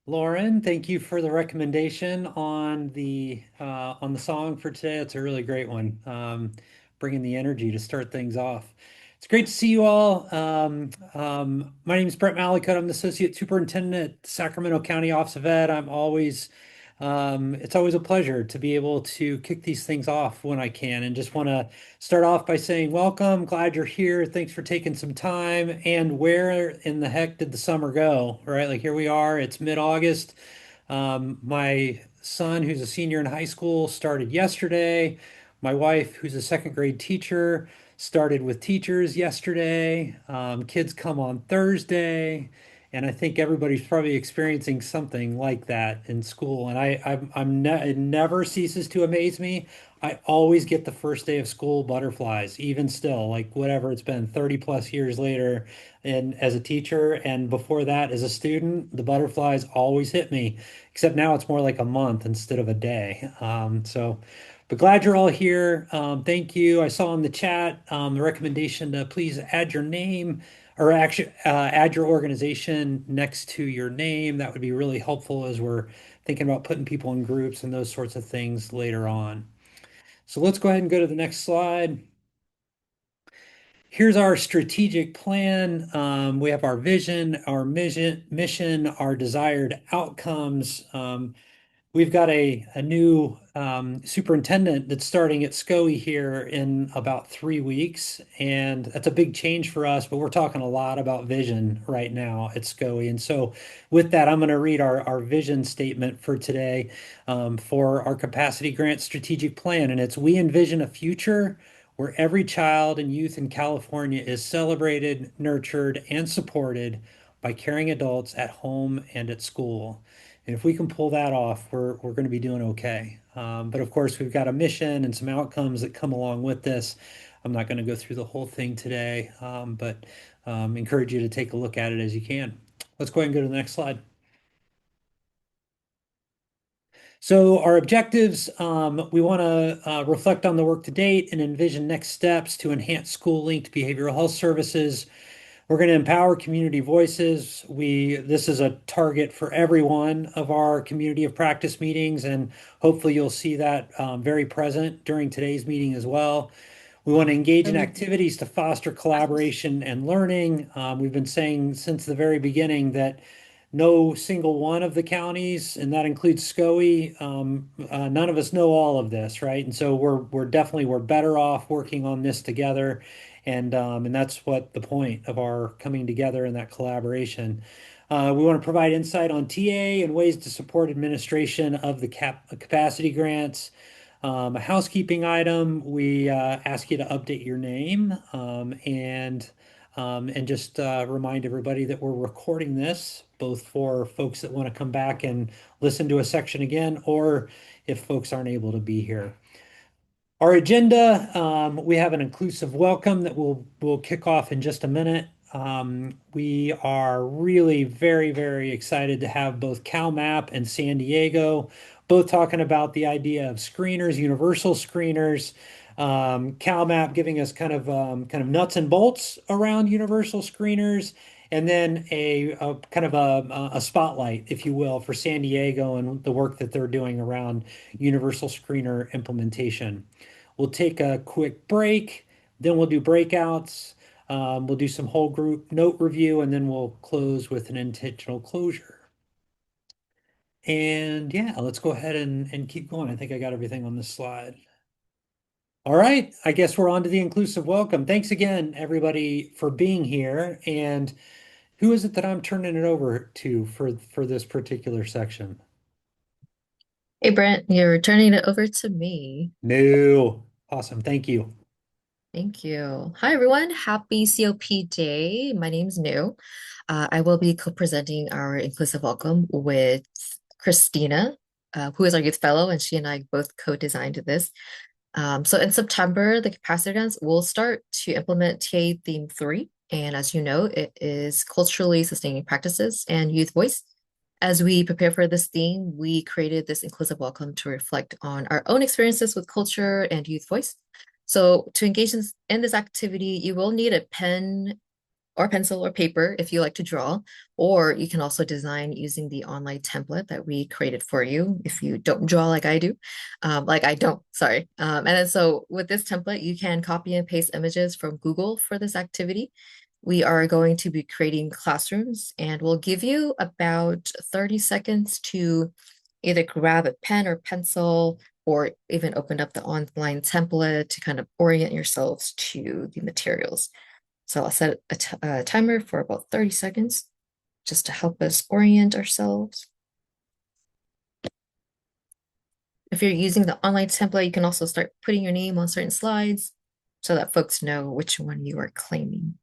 Lauren, thank you for the recommendation on the song for today. It's a really great one. Bringing the energy to start things off. It's great to see you all. My name is Brett Malicott. I'm the Associate Superintendent at Sacramento County Office of Ed. It's always a pleasure to be able to kick these things off when I can, and just want to start off by saying welcome. Glad you're here. Thanks for taking some time. And where in the heck did the summer go? Right? Like here we are. It's mid-August. My son, who's a senior in high school, started yesterday. My wife, who's a second grade teacher, started with teachers yesterday. Kids come on Thursday. And I think everybody's probably experiencing something like that in school. And it never ceases to amaze me. I always get the first day of school butterflies, even still, like whatever it's been 30 plus years later, and as a teacher, and before that as a student, the butterflies always hit me, except now it's more like a month instead of a day. But glad you're all here. Thank you. I saw in the chat the recommendation to please add your name or actually add your organization next to your name. That would be really helpful as we're thinking about putting people in groups and those sorts of things later on. So let's go ahead and go to the next slide. Here's our strategic plan. We have our vision, our mission, our desired outcomes. We've got a new superintendent that's starting at COE here in about 3 weeks, and that's a big change for us, but we're talking a lot about vision right now at COE. And so with that, I'm going to read our vision statement for today for our capacity grant strategic plan. And it's: we envision a future where every child and youth in California is celebrated, nurtured, and supported by caring adults at home and at school. And if we can pull that off, we're going to be doing okay. But of course, we've got a mission and some outcomes that come along with this. I'm not going to go through the whole thing today, but encourage you to take a look at it as you can. Let's go ahead and go to the next slide. So our objectives, we want to reflect on the work to date and envision next steps to enhance school-linked behavioral health services. We're going to empower community voices. This is a target for every one of our community of practice meetings, and hopefully you'll see that very present during today's meeting as well. We want to engage in activities to foster collaboration and learning. We've been saying since the very beginning that no single one of the counties, and that includes SCOE, none of us know all of this, right? And so we're better off working on this together, and that's what the point of our coming together and that collaboration. We want to provide insight on TA and ways to support administration of the capacity grants. A housekeeping item, we ask you to update your name and just remind everybody that we're recording this, both for folks that want to come back and listen to a section again, or if folks aren't able to be here. Our agenda, we have an inclusive welcome that we'll kick off in just a minute. We are really very excited to have both CalMap and San Diego both talking about the idea of screeners, universal screeners. CalMap giving us kind of nuts and bolts around universal screeners, and then a kind of a spotlight, if you will, for San Diego and the work that they're doing around universal screener implementation. We'll take a quick break, then we'll do breakouts. We'll do some whole group note review, and then we'll close with an intentional closure. And yeah, let's go ahead and keep going. I think I got everything on this slide. All right, I guess we're on to the inclusive welcome. Thanks again, everybody, for being here. And who is it that I'm turning it over to for this particular section? Hey Brent, you're turning it over to me. No. Awesome. Thank you. Thank you. Hi everyone. Happy COP Day. My name's New. I will be co-presenting our inclusive welcome with Christina, who is our youth fellow, and she and I both co-designed this. So in September, the capacity grants will start to implement TA Theme 3. And as you know, it is culturally sustaining practices and youth voice. As we prepare for this theme, we created this inclusive welcome to reflect on our own experiences with culture and youth voice. So to engage in this activity, you will need a pen or pencil or paper if you like to draw, or you can also design using the online template that we created for you if you don't draw like I do. Like I don't, sorry. And then so with this template, you can copy and paste images from Google for this activity. We are going to be creating classrooms and we'll give you about 30 seconds to either grab a pen or pencil or even open up the online template to kind of orient yourselves to the materials. So I'll set a timer for about 30 seconds just to help us orient ourselves. If you're using the online template, you can also start putting your name on certain slides so that folks know which one you are claiming.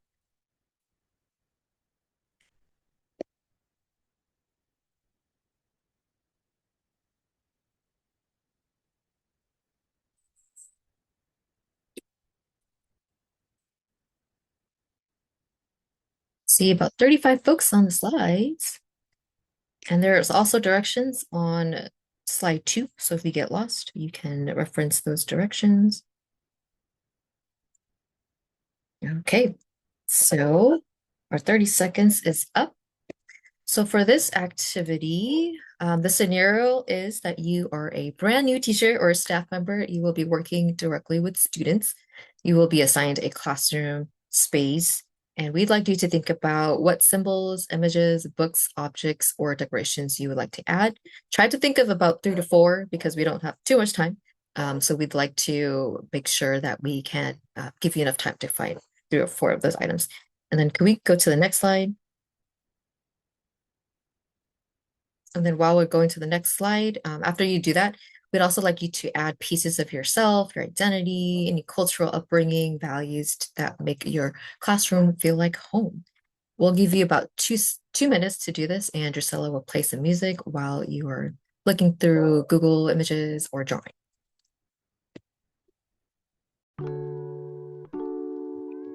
See about 35 folks on the slides. And there's also directions on slide 2. So if you get lost, you can reference those directions. Okay, so our 30 seconds is up. So for this activity, the scenario is that you are a brand new teacher or staff member. You will be working directly with students. You will be assigned a classroom space, and we'd like you to think about what symbols, images, books, objects, or decorations you would like to add. Try to think of about 3 to 4 because we don't have too much time. So we'd like to make sure that we can give you enough time to find 3 or 4 of those items. And then can we go to the next slide? And then while we're going to the next slide, after you do that, we'd also like you to add pieces of yourself, your identity, any cultural upbringing, values that make your classroom feel like home. We'll give you about 2 minutes to do this, and Drusilla will play some music while you are looking through Google Images or drawing.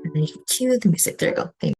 And then you can cue the music. There you go. Thank you.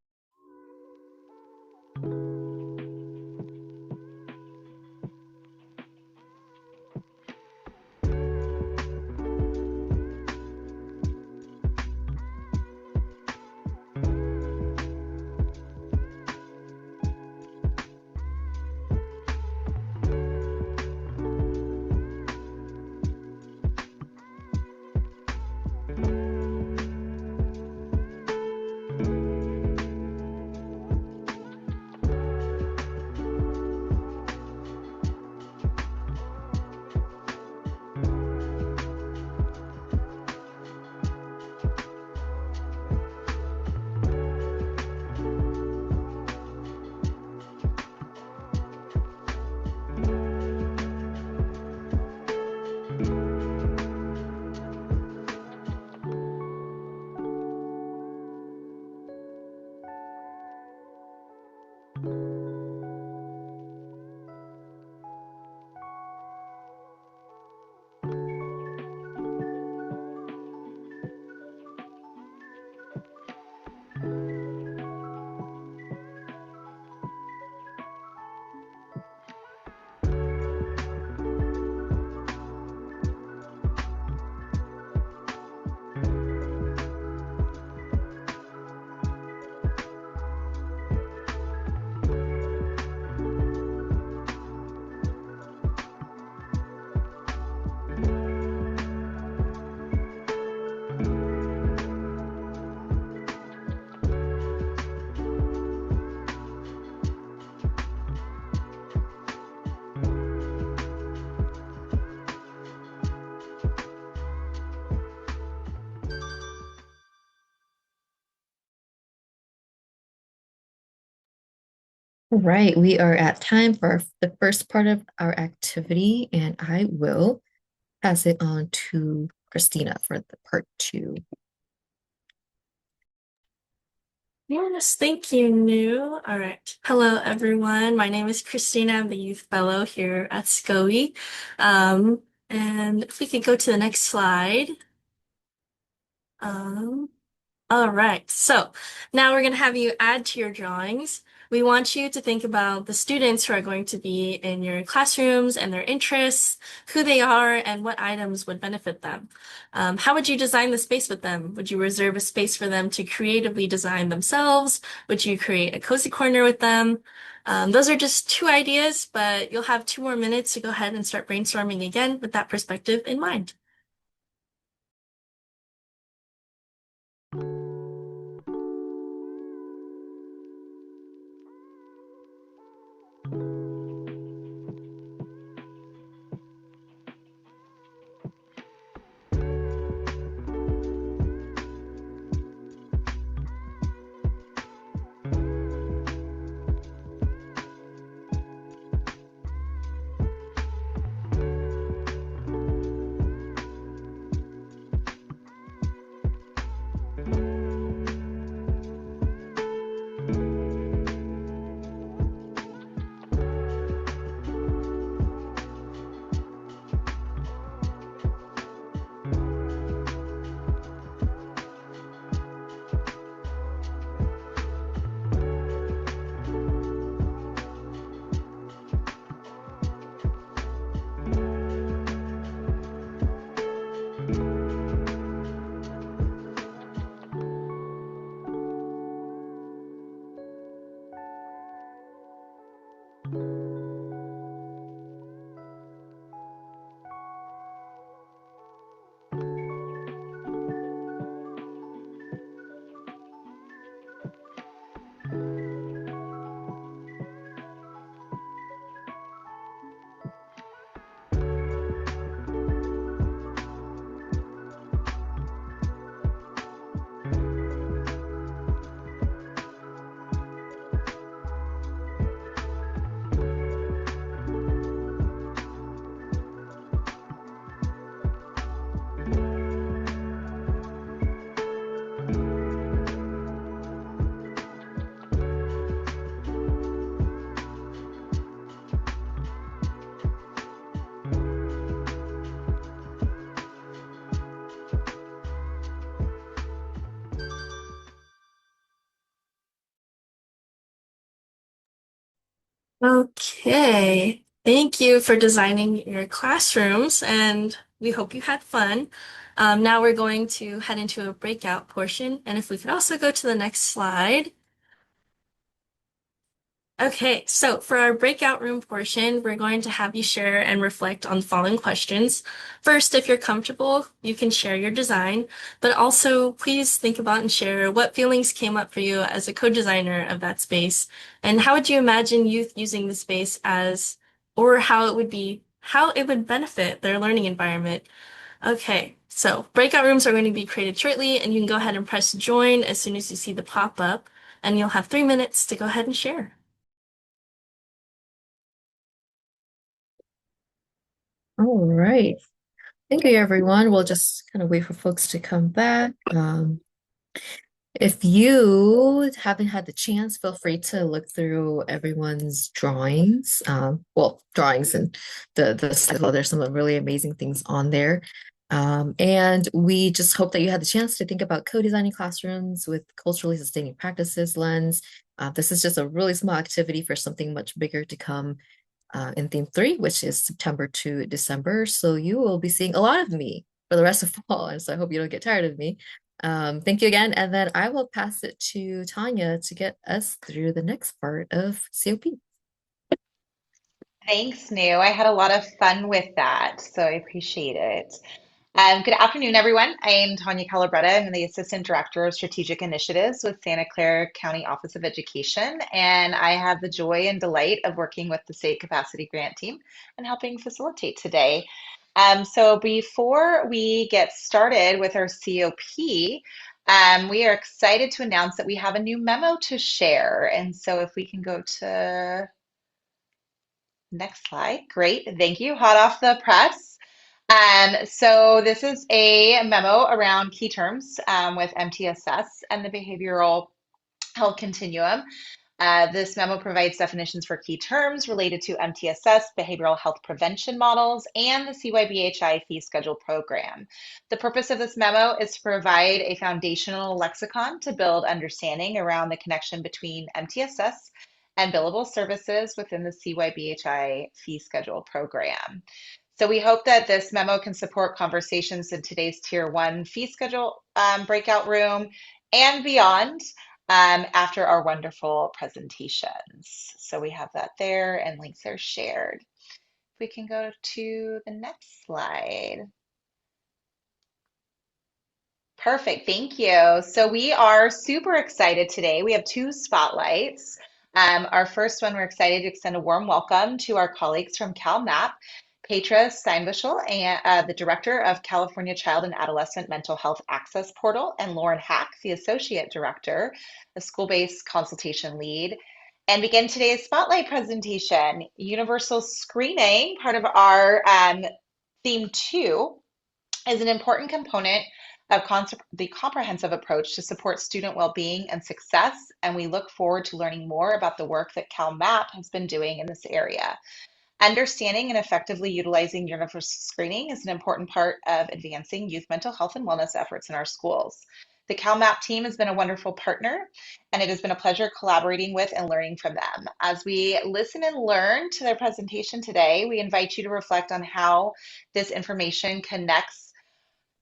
Right, we are at time for the first part of our activity, and I will pass it on to Christina for the part 2. Yes, thank you, New. All right. Hello, everyone. My name is Christina. I'm the youth fellow here at COE. And if we could go to the next slide. Um, all right. So now we're going to have you add to your drawings We want you to think about the students who are going to be in your classrooms and their interests, who they are, and what items would benefit them. How would you design the space with them? Would you reserve a space for them to creatively design themselves? Would you create a cozy corner with them? Those are just two ideas, but you'll have 2 more minutes to go ahead and start brainstorming again with that perspective in mind. Okay, thank you for designing your classrooms, and we hope you had fun. Now we're going to head into a breakout portion, and if we could also go to the next slide. Okay, so for our breakout room portion, we're going to have you share and reflect on the following questions. First, if you're comfortable, you can share your design, but also please think about and share what feelings came up for you as a co-designer of that space, and how would you imagine youth using the space as, or how it would benefit their learning environment. Okay, so breakout rooms are going to be created shortly, and you can go ahead and press join as soon as you see the pop-up, and you'll have 3 minutes to go ahead and share. All right. Thank you, everyone. We'll just kind of wait for folks to come back. If you haven't had the chance, feel free to look through everyone's drawings. Well, drawings and the cycle. There's some really amazing things on there. And we just hope that you had the chance to think about co-designing classrooms with culturally sustaining practices lens. This is just a really small activity for something much bigger to come in theme 3, which is September to December. So you will be seeing a lot of me for the rest of fall. And so I hope you don't get tired of me. Thank you again. And then I will pass it to Tanya to get us through the next part of COP. Thanks, New. I had a lot of fun with that, so I appreciate it. Good afternoon, everyone. I'm Tanya Calabretta. I'm the Assistant Director of Strategic Initiatives with Santa Clara County Office of Education, and I have the joy and delight of working with the State Capacity Grant Team and helping facilitate today. So before we get started with our COP, we are excited to announce that we have a new memo to share. And so if we can go to next slide. Great. Thank you. Hot off the press. So this is a memo around key terms with MTSS and the behavioral health continuum. This memo provides definitions for key terms related to MTSS, behavioral health prevention models, and the CYBHI fee schedule program. The purpose of this memo is to provide a foundational lexicon to build understanding around the connection between MTSS and billable services within the CYBHI fee schedule program. So we hope that this memo can support conversations in today's Tier 1 fee schedule breakout room and beyond after our wonderful presentations. So we have that there and links are shared. We can go to the next slide. Perfect. Thank you. So we are super excited today. We have two spotlights. Our first one, we're excited to extend a warm welcome to our colleagues from CalMAP, Petra Steinbushel, and the Director of California Child and Adolescent Mental Health Access Portal, and Lauren Hack, the Associate Director, the School-Based Consultation Lead, and begin today's spotlight presentation, Universal Screening, part of our theme two, is an important component of the comprehensive approach to support student well-being and success, and we look forward to learning more about the work that CalMAP has been doing in this area. Understanding and effectively utilizing universal screening is an important part of advancing youth mental health and wellness efforts in our schools. The CalMAP team has been a wonderful partner, and it has been a pleasure collaborating with and learning from them. As we listen and learn to their presentation today, we invite you to reflect on how this information connects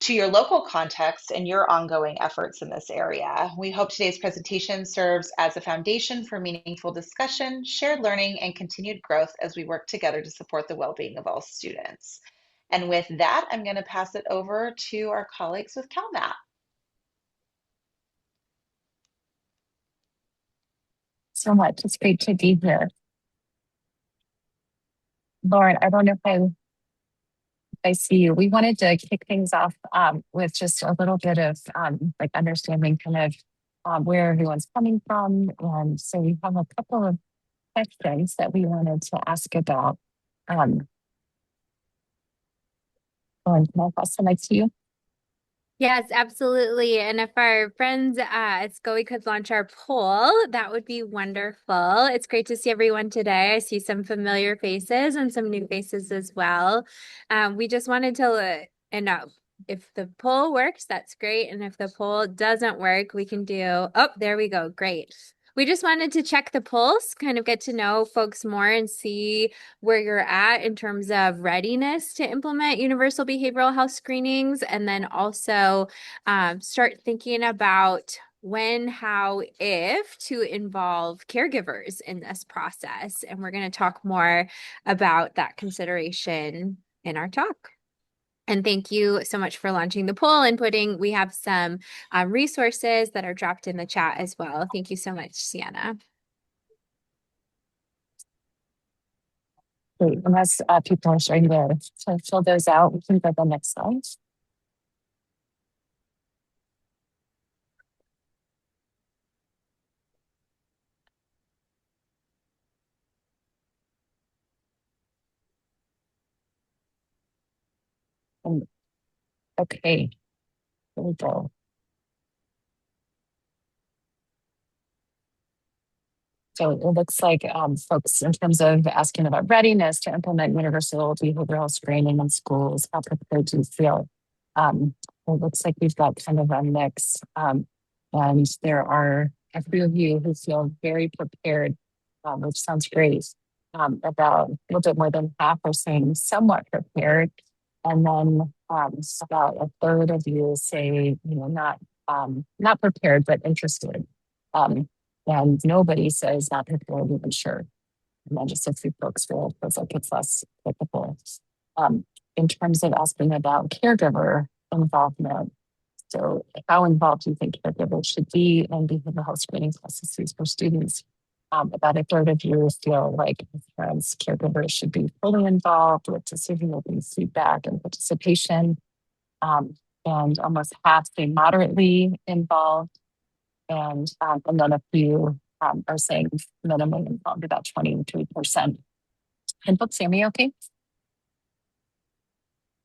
to your local context and your ongoing efforts in this area. We hope today's presentation serves as a foundation for meaningful discussion, shared learning, and continued growth as we work together to support the well-being of all students. And with that, I'm going to pass it over to our colleagues with CalMAP. So much. It's great to be here. Lauren, I don't know if I see you. We wanted to kick things off with just a little bit of like understanding kind of where everyone's coming from. And so we have a couple of questions that we wanted to ask about. Lauren, can I pass the mic to you? Yes, absolutely. And if our friends at SCOE could launch our poll, that would be wonderful. It's great to see everyone today. I see some familiar faces and some new faces as well. We just wanted to, and if the poll works, that's great. And if the poll doesn't work, we can do, oh, there we go. Great. We just wanted to check the pulse, kind of get to know folks more and see where you're at in terms of readiness to implement universal behavioral health screenings, and then also start thinking about when, how, if to involve caregivers in this process. And we're going to talk more about that consideration in our talk. And thank you so much for launching the poll and we have some resources that are dropped in the chat as well. Thank you so much, Sienna. Great. Unless people are starting to fill those out, we can go to the next slide. Okay, here we go. So it looks like folks, in terms of asking about readiness to implement universal behavioral screening in schools, how prepared do you feel? It looks like we've got kind of a mix. And there are a few of you who feel very prepared, which sounds great. About a little bit more than half are saying somewhat prepared. And then about a third of you say, not prepared, but interested. And nobody says not prepared, even sure. And then just a few folks feels like it's less applicable. In terms of asking about caregiver involvement, so how involved do you think caregivers should be in behavioral health screening processes for students? About a third of you feel like parents, caregivers should be fully involved with decision-making, feedback, and participation. And almost half say moderately involved. And then a few are saying minimally involved, about 23%. Can folks hear me okay?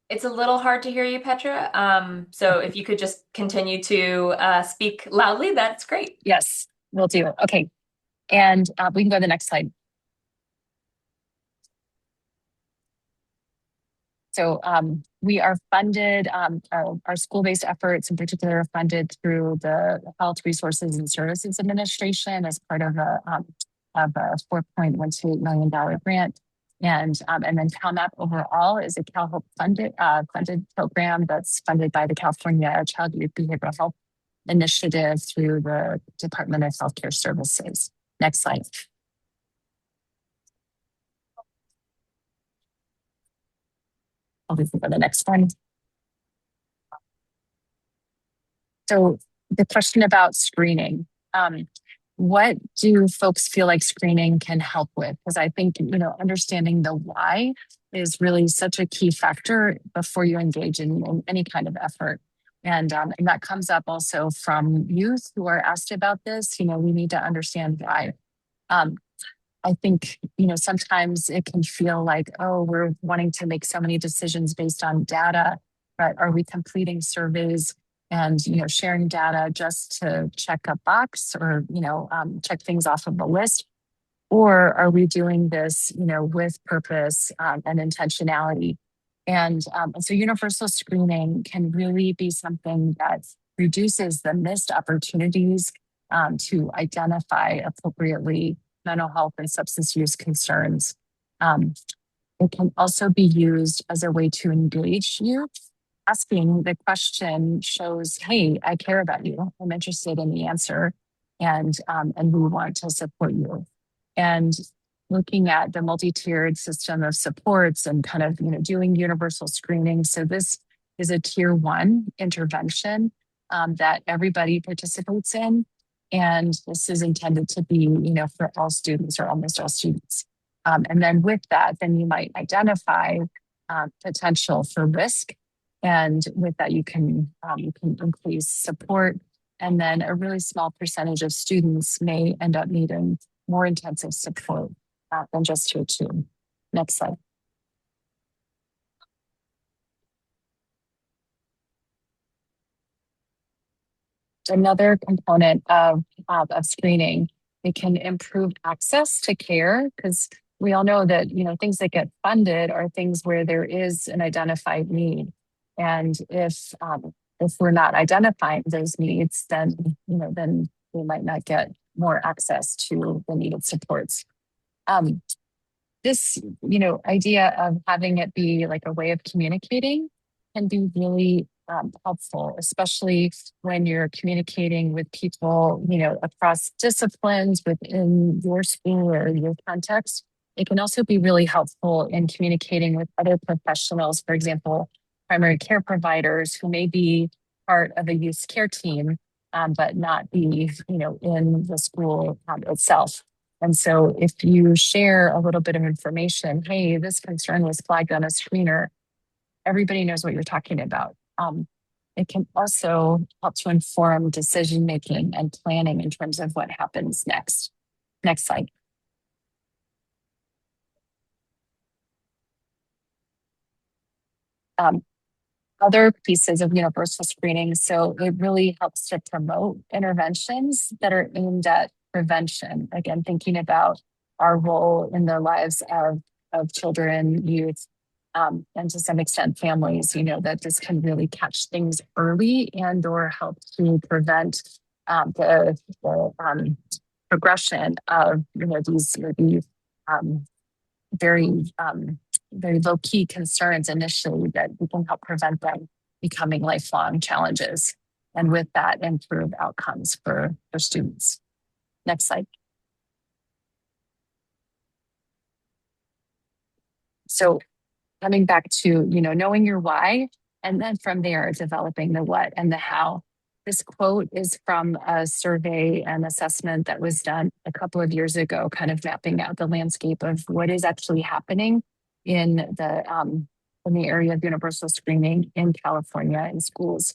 It's a little hard to hear you, Petra. So if you could just continue to speak loudly, that's great. Yes, we'll do. Okay. And we can go to the next slide. So we are funded, our school-based efforts in particular are funded through the Health Resources and Services Administration as part of a of a $4.128 million grant. And then CalMAP overall is a CalHOPE funded program that's funded by the California Child Youth Behavioral Health Initiative through the Department of Healthcare Services. Next slide. I'll just go to the next one. So the question about screening, what do folks feel like screening can help with? Because I think, understanding the why is really such a key factor before you engage in any kind of effort. And that comes up also from youth who are asked about this. We need to understand why. Um, I think, sometimes it can feel like, oh, we're wanting to make so many decisions based on data, but are we completing surveys and, sharing data just to check a box or, check things off of a list? Or are we doing this, with purpose and intentionality? And so universal screening can really be something that reduces the missed opportunities to identify appropriately mental health and substance use concerns. Um, it can also be used as a way to engage youth. Asking the question shows, hey, I care about you. I'm interested in the answer, and we want to support you. And looking at the multi-tiered system of supports and kind of doing universal screening. So this is a tier 1 intervention that everybody participates in. And this is intended to be, for all students or almost all students. And then with that, then you might identify potential for risk. And with that, you can increase support. And then a really small percentage of students may end up needing more intensive support than just tier 2. Next slide. Another component of screening, it can improve access to care, because we all know that things that get funded are things where there is an identified need, and if we're not identifying those needs, then then we might not get more access to the needed supports. This idea of having it be like a way of communicating can be really helpful, especially when you're communicating with people, across disciplines within your school or your context. It can also be really helpful in communicating with other professionals, for example, primary care providers who may be part of a youth care team, but not be, in the school itself. And so if you share a little bit of information, hey, this concern was flagged on a screener, everybody knows what you're talking about. It can also help to inform decision making and planning in terms of what happens next. Next slide. Other pieces of universal screening. So it really helps to promote interventions that are aimed at prevention. Again, thinking about our role in the lives of children, youth, and to some extent families, that this can really catch things early and or help to prevent the progression of these maybe very very low key concerns initially, that we can help prevent them becoming lifelong challenges, and with that improve outcomes for students. Next slide. So coming back to knowing your why, and then from there developing the what and the how. This quote is from a survey and assessment that was done a couple of years ago, kind of mapping out the landscape of what is actually happening in the area of universal screening in California in schools.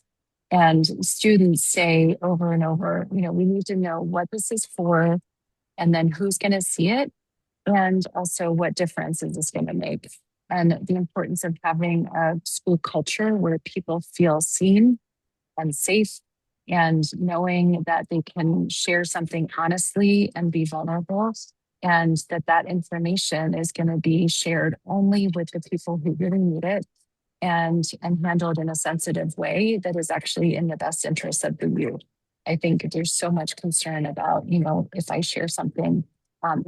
And students say over and over, we need to know what this is for, and then who's going to see it, and also what difference is this going to make, and the importance of having a school culture where people feel seen and safe, and knowing that they can share something honestly and be vulnerable, and that information is going to be shared only with the people who really need it, and handled in a sensitive way that is actually in the best interest of the youth. I think there's so much concern about, if I share something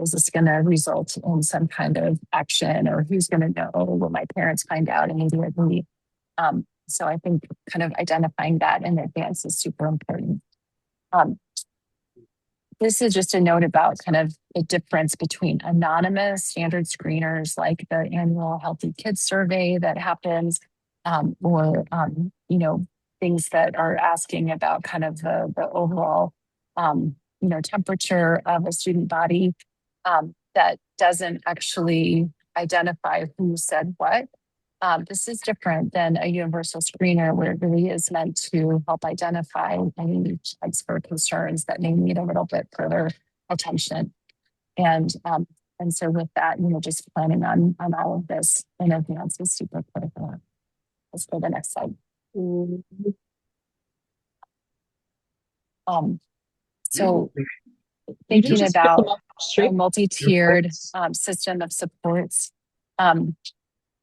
Is this going to result in some kind of action, or who's going to know? Will my parents find out immediately? So I think kind of identifying that in advance is super important. Um, this is just a note about kind of the difference between anonymous standard screeners like the annual Healthy Kids survey that happens, or things that are asking about kind of the overall temperature of a student body, that doesn't actually identify who said what. This is different than a universal screener where it really is meant to help identify any expert concerns that may need a little bit further attention. And so with that, just planning on all of this in advance is super critical. Let's go to the next slide. So thinking about a multi-tiered system of supports, a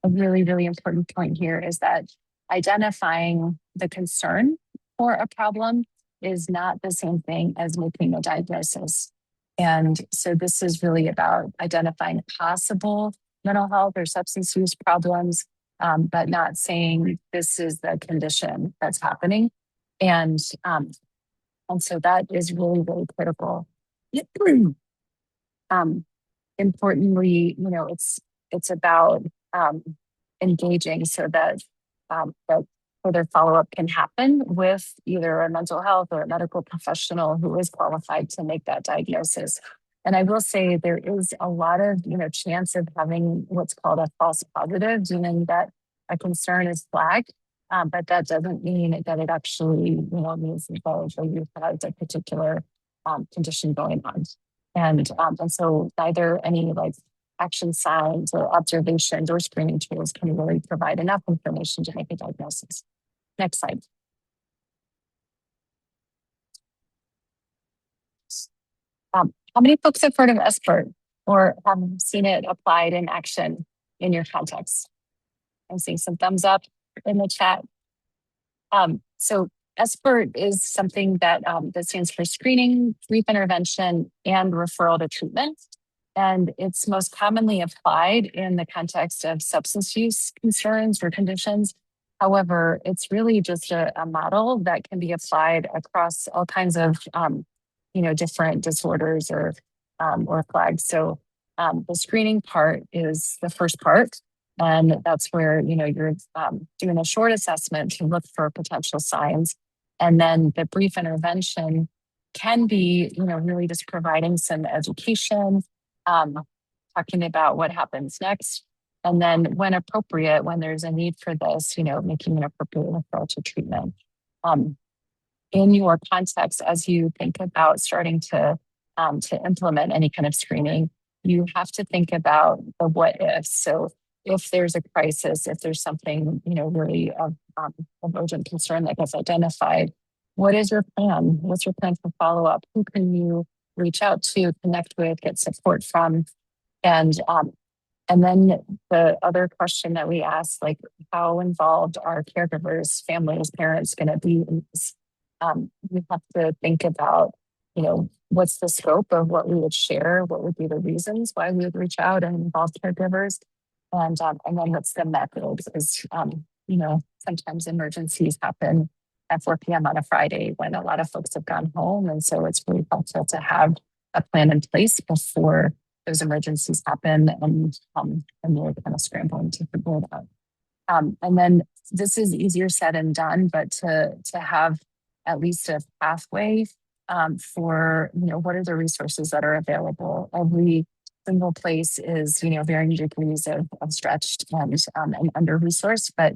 really, really important point here is that identifying the concern for a problem is not the same thing as making a diagnosis. And so this is really about identifying possible mental health or substance use problems, but not saying this is the condition that's happening. And so that is really, really critical. Importantly, it's about engaging so that that further follow-up can happen with either a mental health or a medical professional who is qualified to make that diagnosis. And I will say there is a lot of chance of having what's called a false positive, meaning that a concern is flagged, but that doesn't mean that it actually means that you have a particular condition going on. And so neither any action signs or observations or screening tools can really provide enough information to make a diagnosis. Next slide. How many folks have heard of SBIRT or have seen it applied in action in your context? I'm seeing some thumbs up in the chat. So SBIRT is something that stands for screening, brief intervention, and referral to treatment. And it's most commonly applied in the context of substance use concerns or conditions. However, it's really just a model that can be applied across all kinds of different disorders or flags. So the screening part is the first part. And that's where you're doing a short assessment to look for potential signs. And then the brief intervention can be really just providing some education, talking about what happens next. And then when appropriate, when there's a need for this, making an appropriate referral to treatment. In your context, as you think about starting to implement any kind of screening, you have to think about the what if. So if there's a crisis, if there's something, really of urgent concern that gets identified, what is your plan? What's your plan for follow-up? Who can you reach out to, connect with, get support from? And then the other question that we ask, how involved are caregivers, families, parents going to be in this? We have to think about, what's the scope of what we would share? What would be the reasons why we would reach out and involve caregivers? And then what's the method? Because, sometimes emergencies happen at 4 p.m. on a Friday when a lot of folks have gone home. And so it's really helpful to have a plan in place before those emergencies happen and we're kind of scrambling to figure it out. And then this is easier said than done, but to have at least a pathway for, what are the resources that are available? Every single place is, varying degrees of stretched and under-resourced, but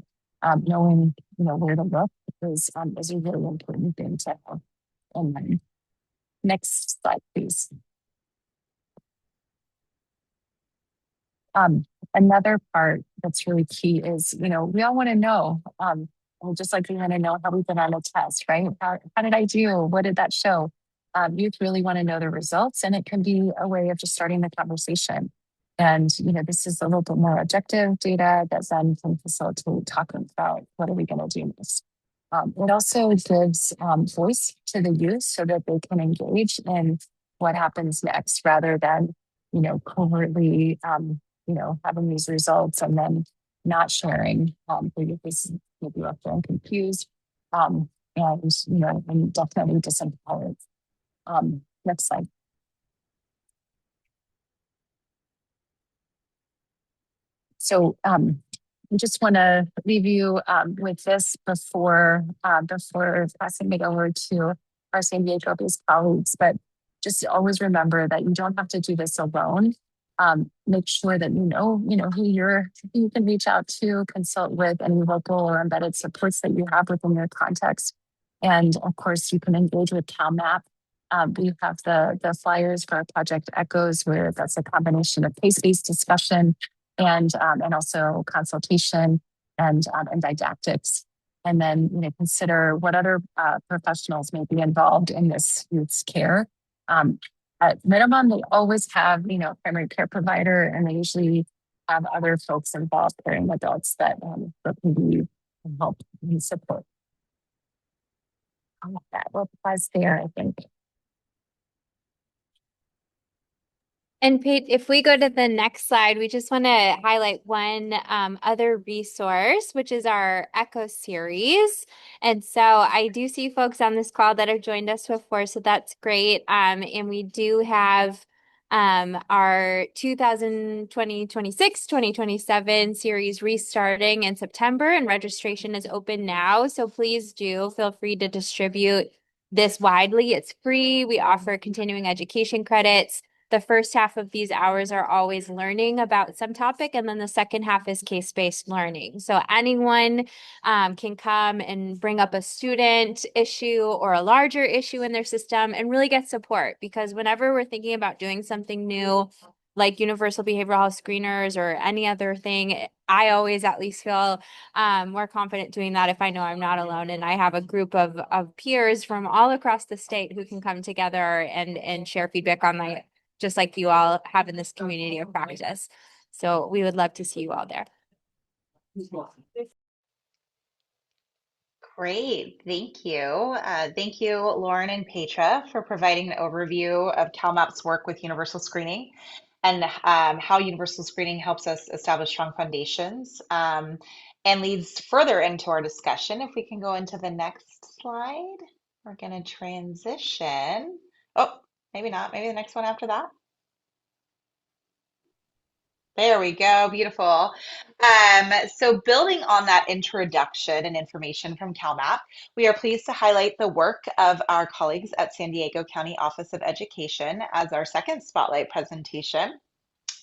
knowing, where to look is a really important thing to have in mind. Next slide, please. Another part that's really key is, we all want to know, just like we want to know how we did on a test, right? How did I do? What did that show? Youth really want to know the results, and it can be a way of just starting the conversation. And, this is a little bit more objective data that then can facilitate talking about what are we going to do next. It also gives voice to the youth so that they can engage in what happens next rather than, covertly, having these results and then not sharing, because maybe left feeling confused, and definitely disempowered. Next slide. So we just want to leave you with this before passing it over to our San Diego-based colleagues. But just always remember that you don't have to do this alone. Make sure that you know who you can reach out to, consult with any local or embedded supports that you have within your context. And of course, you can engage with CalMap. We have the flyers for our Project Echoes, where that's a combination of case-based discussion and also consultation and didactics. And then consider what other professionals may be involved in this youth's care. At minimum, they always have primary care provider, and they usually have other folks involved, caring adults that can be help and support. All of that will pause there, I think. And Pete, if we go to the next slide, we just want to highlight one other resource, which is our Echo series. And so I do see folks on this call that have joined us before, so that's great. And we do have our 2020-2027 series restarting in September, and registration is open now. So please do feel free to distribute this widely. It's free. We offer continuing education credits. The first half of these hours are always learning about some topic, and then the second half is case-based learning. So anyone can come and bring up a student issue or a larger issue in their system and really get support, because whenever we're thinking about doing something new, like universal behavioral health screeners or any other thing, I always at least feel more confident doing that if I know I'm not alone and I have a group of peers from all across the state who can come together and share feedback on my, just like you all have in this community of practice. So we would love to see you all there. Great, thank you. Thank you, Lauren and Petra, for providing an overview of CalMap's work with universal screening and how universal screening helps us establish strong foundations and leads further into our discussion. If we can go into the next slide, we're going to transition. Oh, maybe not. Maybe the next one after that. There we go. Beautiful. So building on that introduction and information from CalMap, we are pleased to highlight the work of our colleagues at San Diego County Office of Education as our second spotlight presentation.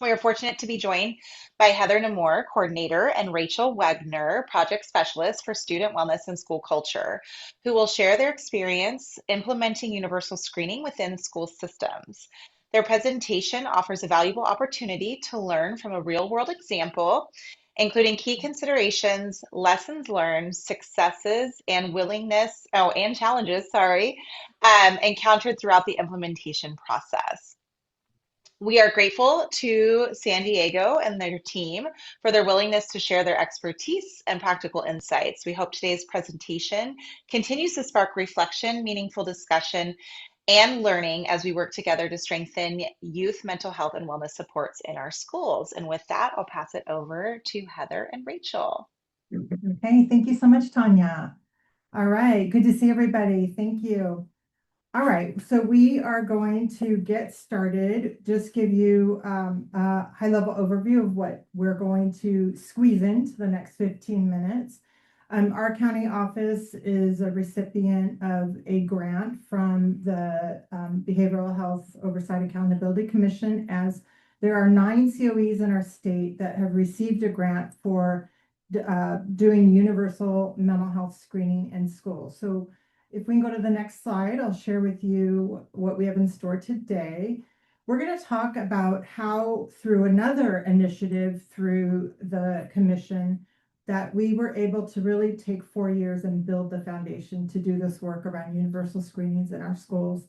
We are fortunate to be joined by Heather Namor, coordinator, and Rachel Wagner, project specialist for student wellness and school culture, who will share their experience implementing universal screening within school systems. Their presentation offers a valuable opportunity to learn from a real-world example, including key considerations, lessons learned, successes, and and challenges, encountered throughout the implementation process. We are grateful to San Diego and their team for their willingness to share their expertise and practical insights. We hope today's presentation continues to spark reflection, meaningful discussion, and learning as we work together to strengthen youth mental health and wellness supports in our schools. And with that, I'll pass it over to Heather and Rachel. Okay, thank you so much, Tanya. All right, good to see everybody. Thank you. All right, so we are going to get started. Just give you a high-level overview of what we're going to squeeze into the next 15 minutes. Our county office is a recipient of a grant from the Behavioral Health Oversight Accountability Commission, as there are 9 COEs in our state that have received a grant for doing universal mental health screening in schools. So if we can go to the next slide, I'll share with you what we have in store today. We're going to talk about how, through another initiative through the commission, that we were able to really take 4 years and build the foundation to do this work around universal screenings in our schools.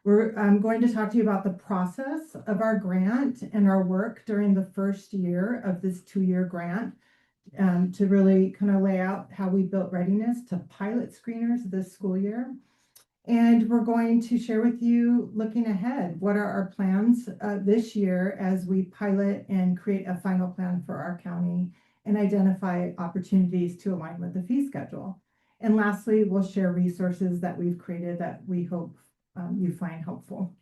We're going to talk to you about the process of our grant and our work during the first year of this 2-year grant, to really kind of lay out how we built readiness to pilot screeners this school year. And we're going to share with you, looking ahead, what are our plans this year as we pilot and create a final plan for our county and identify opportunities to align with the fee schedule. And lastly, we'll share resources that we've created that we hope you find helpful.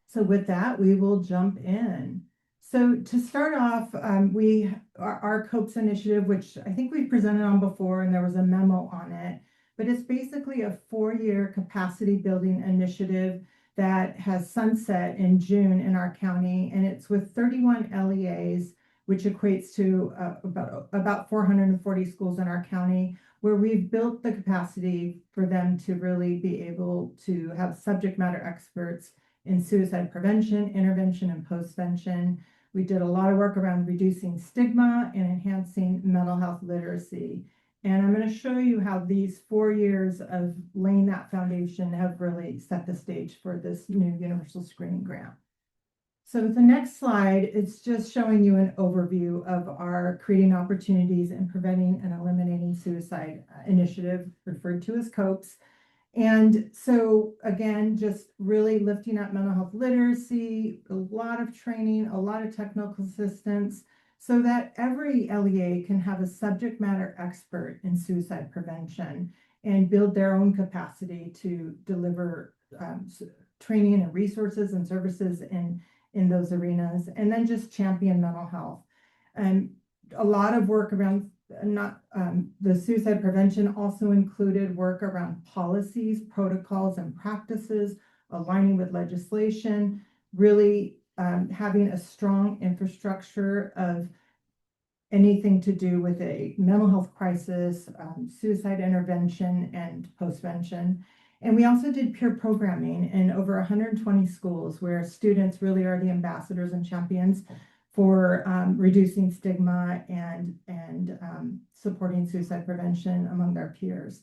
So with that, we will jump in. So to start off, our COPES initiative, which I think we've presented on before, and there was a memo on it, but it's basically a 4-year capacity building initiative that has sunset in June in our county, and it's with 31 LEAs, which equates to about 440 schools in our county, where we've built the capacity for them to really be able to have subject matter experts in suicide prevention, intervention, and postvention. We did a lot of work around reducing stigma and enhancing mental health literacy. And I'm going to show you how these 4 years of laying that foundation have really set the stage for this new universal screening grant. So the next slide, it's just showing you an overview of our Creating Opportunities and Preventing and Eliminating Suicide initiative, referred to as COPES. And so again, just really lifting up mental health literacy, a lot of training, a lot of technical assistance, so that every LEA can have a subject matter expert in suicide prevention and build their own capacity to deliver training and resources and services in those arenas, and then just champion mental health. And a lot of work around the suicide prevention also included work around policies, protocols, and practices, aligning with legislation, really having a strong infrastructure of anything to do with a mental health crisis, suicide intervention, and postvention. And we also did peer programming in over 120 schools, where students really are the ambassadors and champions for reducing stigma and supporting suicide prevention among their peers.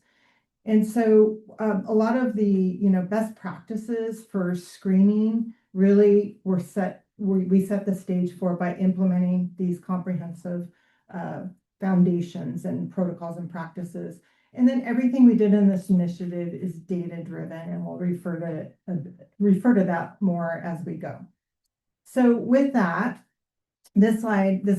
And so a lot of the best practices for screening really were we set the stage for by implementing these comprehensive foundations and protocols and practices. And then everything we did in this initiative is data driven, and we'll refer to that more as we go. So with that, this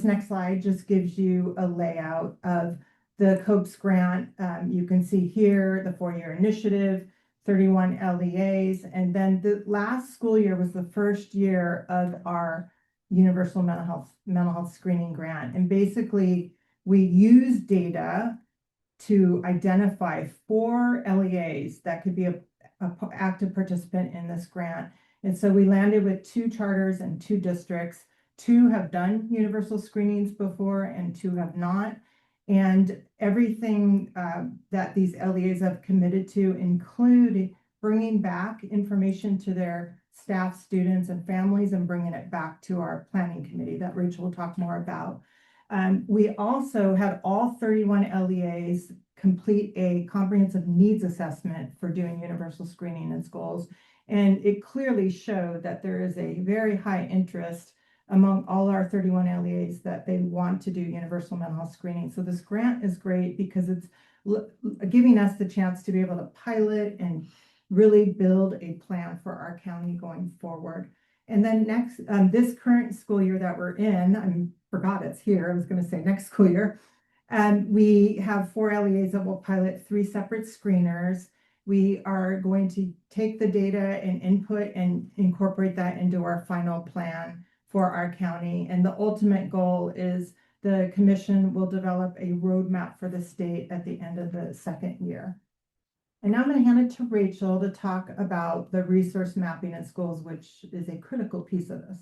next slide just gives you a layout of the COPES grant. You can see here the 4-year initiative, 31 LEAs, and then the last school year was the first year of our universal mental health screening grant. And basically, we use data to identify 4 LEAs that could be a active participant in this grant. And so we landed with 2 charters and 2 districts. 2 have done universal screenings before and 2 have not. And everything that these LEAs have committed to include bringing back information to their staff, students, and families, and bringing it back to our planning committee that Rachel will talk more about. We also had all 31 LEAs complete a comprehensive needs assessment for doing universal screening in schools. And it clearly showed that there is a very high interest among all our 31 LEAs that they want to do universal mental health screening. So this grant is great because it's giving us the chance to be able to pilot and really build a plan for our county going forward. And then next, this current school year that we're in, I forgot it's here, I was going to say next school year, we have 4 LEAs that will pilot 3 separate screeners. We are going to take the data and input and incorporate that into our final plan for our county. And the ultimate goal is the commission will develop a roadmap for the state at the end of the 2nd year. And now I'm going to hand it to Rachel to talk about the resource mapping in schools, which is a critical piece of this.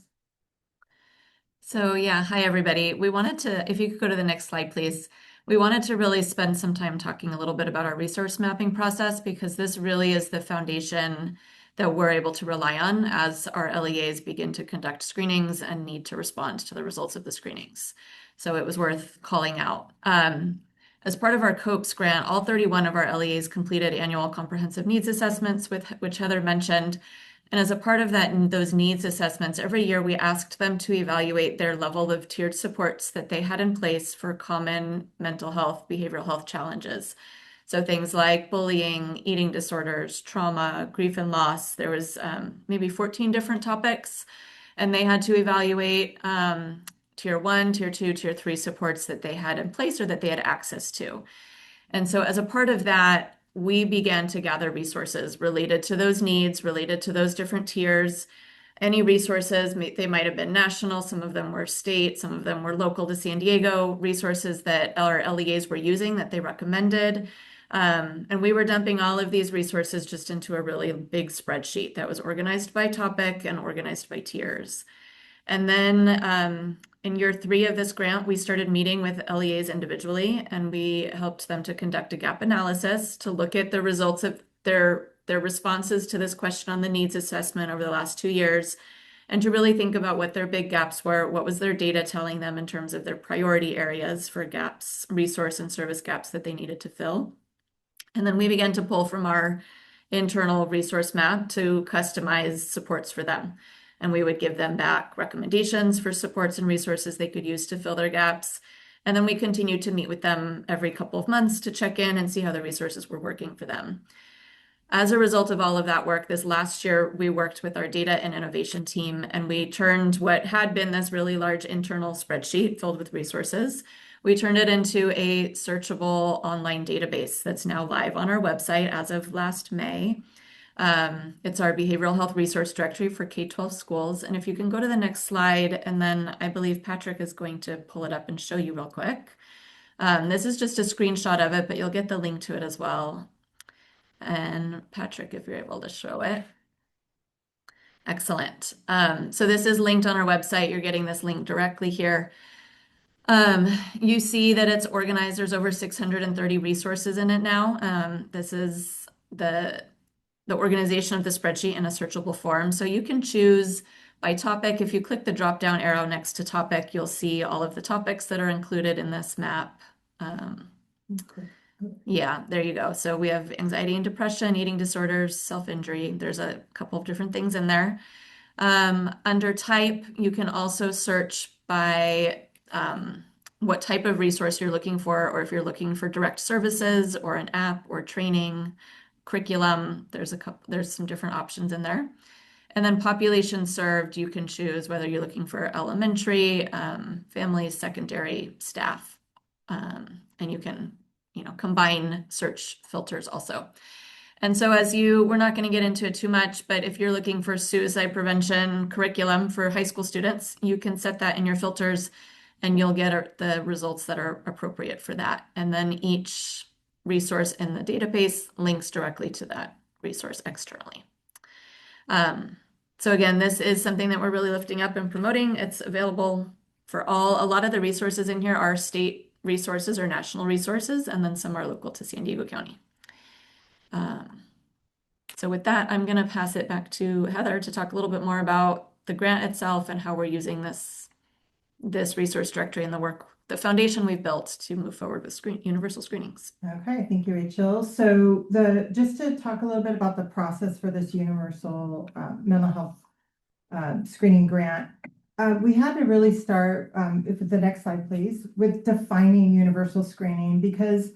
So yeah, hi everybody. We wanted to, if you could go to the next slide, please. We wanted to really spend some time talking a little bit about our resource mapping process, because this really is the foundation that we're able to rely on as our LEAs begin to conduct screenings and need to respond to the results of the screenings. So it was worth calling out. As part of our COPES grant, all 31 of our LEAs completed annual comprehensive needs assessments, which Heather mentioned. And as a part of those needs assessments, every year we asked them to evaluate their level of tiered supports that they had in place for common mental health, behavioral health challenges. So things like bullying, eating disorders, trauma, grief and loss. There was maybe 14 different topics, and they had to evaluate tier 1, tier 2, tier 3 supports that they had in place or that they had access to. And so as a part of that, we began to gather resources related to those needs, related to those different tiers. Any resources, they might have been national, some of them were state, some of them were local to San Diego, resources that our LEAs were using that they recommended. And we were dumping all of these resources just into a really big spreadsheet that was organized by topic and organized by tiers. And then in year 3 of this grant, we started meeting with LEAs individually, and we helped them to conduct a gap analysis to look at the results of their responses to this question on the needs assessment over the last 2 years, and to really think about what their big gaps were, what was their data telling them in terms of their priority areas for gaps, resource and service gaps that they needed to fill. And then we began to pull from our internal resource map to customize supports for them. And we would give them back recommendations for supports and resources they could use to fill their gaps. And then we continued to meet with them every couple of months to check in and see how the resources were working for them. As a result of all of that work, this last year, we worked with our data and innovation team, and we turned what had been this really large internal spreadsheet filled with resources. We turned it into a searchable online database that's now live on our website as of last May. It's our behavioral health resource directory for K-12 schools. And if you can go to the next slide, and then I believe Patrick is going to pull it up and show you real quick. This is just a screenshot of it, but you'll get the link to it as well. And Patrick, if you're able to show it. Excellent. So this is linked on our website. You're getting this link directly here. You see that it's organized. There's over 630 resources in it now. This is the organization of the spreadsheet in a searchable form. So you can choose by topic. If you click the drop down arrow next to topic, you'll see all of the topics that are included in this map. Yeah, there you go. So we have anxiety and depression, eating disorders, self-injury. There's a couple of different things in there. Under type, you can also search by what type of resource you're looking for, or if you're looking for direct services or an app or training, curriculum. There's some different options in there. And then population served, you can choose whether you're looking for elementary, families, secondary, staff, and you can combine search filters also. And so we're not going to get into it too much, but if you're looking for suicide prevention curriculum for high school students, you can set that in your filters and you'll get the results that are appropriate for that. And then each resource in the database links directly to that resource externally. So again, this is something that we're really lifting up and promoting. It's available for all. A lot of the resources in here are state resources or national resources, and then some are local to San Diego County. So with that, I'm going to pass it back to Heather to talk a little bit more about the grant itself and how we're using this resource directory and the foundation we've built to move forward with universal screenings. Okay, thank you, Rachel. So just to talk a little bit about the process for this universal mental health screening grant, we had to really start, if the next slide, please, with defining universal screening, because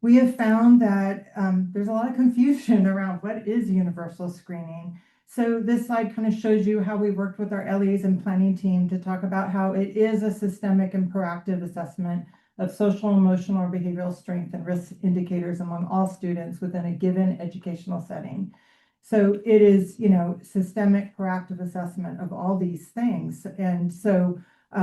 we have found that there's a lot of confusion around what is universal screening. So this slide kind of shows you how we worked with our LEAs and planning team to talk about how it is a systemic and proactive assessment of social, emotional, or behavioral strength and risk indicators among all students within a given educational setting. So it is, systemic proactive assessment of all these things. And so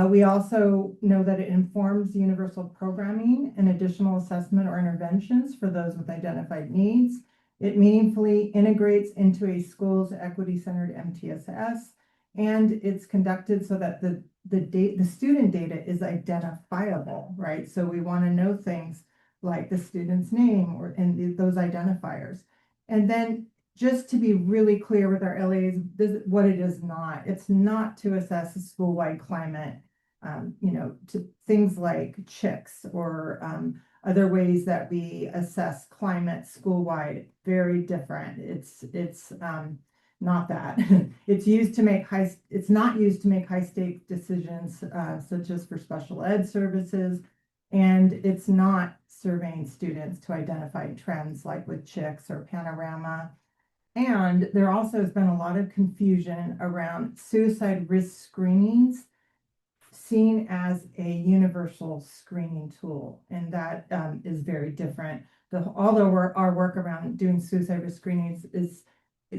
we also know that it informs universal programming and additional assessment or interventions for those with identified needs. It meaningfully integrates into a school's equity-centered MTSS, and it's conducted so that the student data is identifiable, right? So we want to know things like the student's name and those identifiers. And then just to be really clear with our LAs, what it is not. It's not to assess a school-wide climate, to things like chicks or other ways that we assess climate school-wide. Very different. It's not that. It's not used to make high-stake decisions, such as for special ed services And it's not surveying students to identify trends like with chicks or panorama. And there also has been a lot of confusion around suicide risk screenings seen as a universal screening tool, and that is very different. Although our work around doing suicide risk screenings is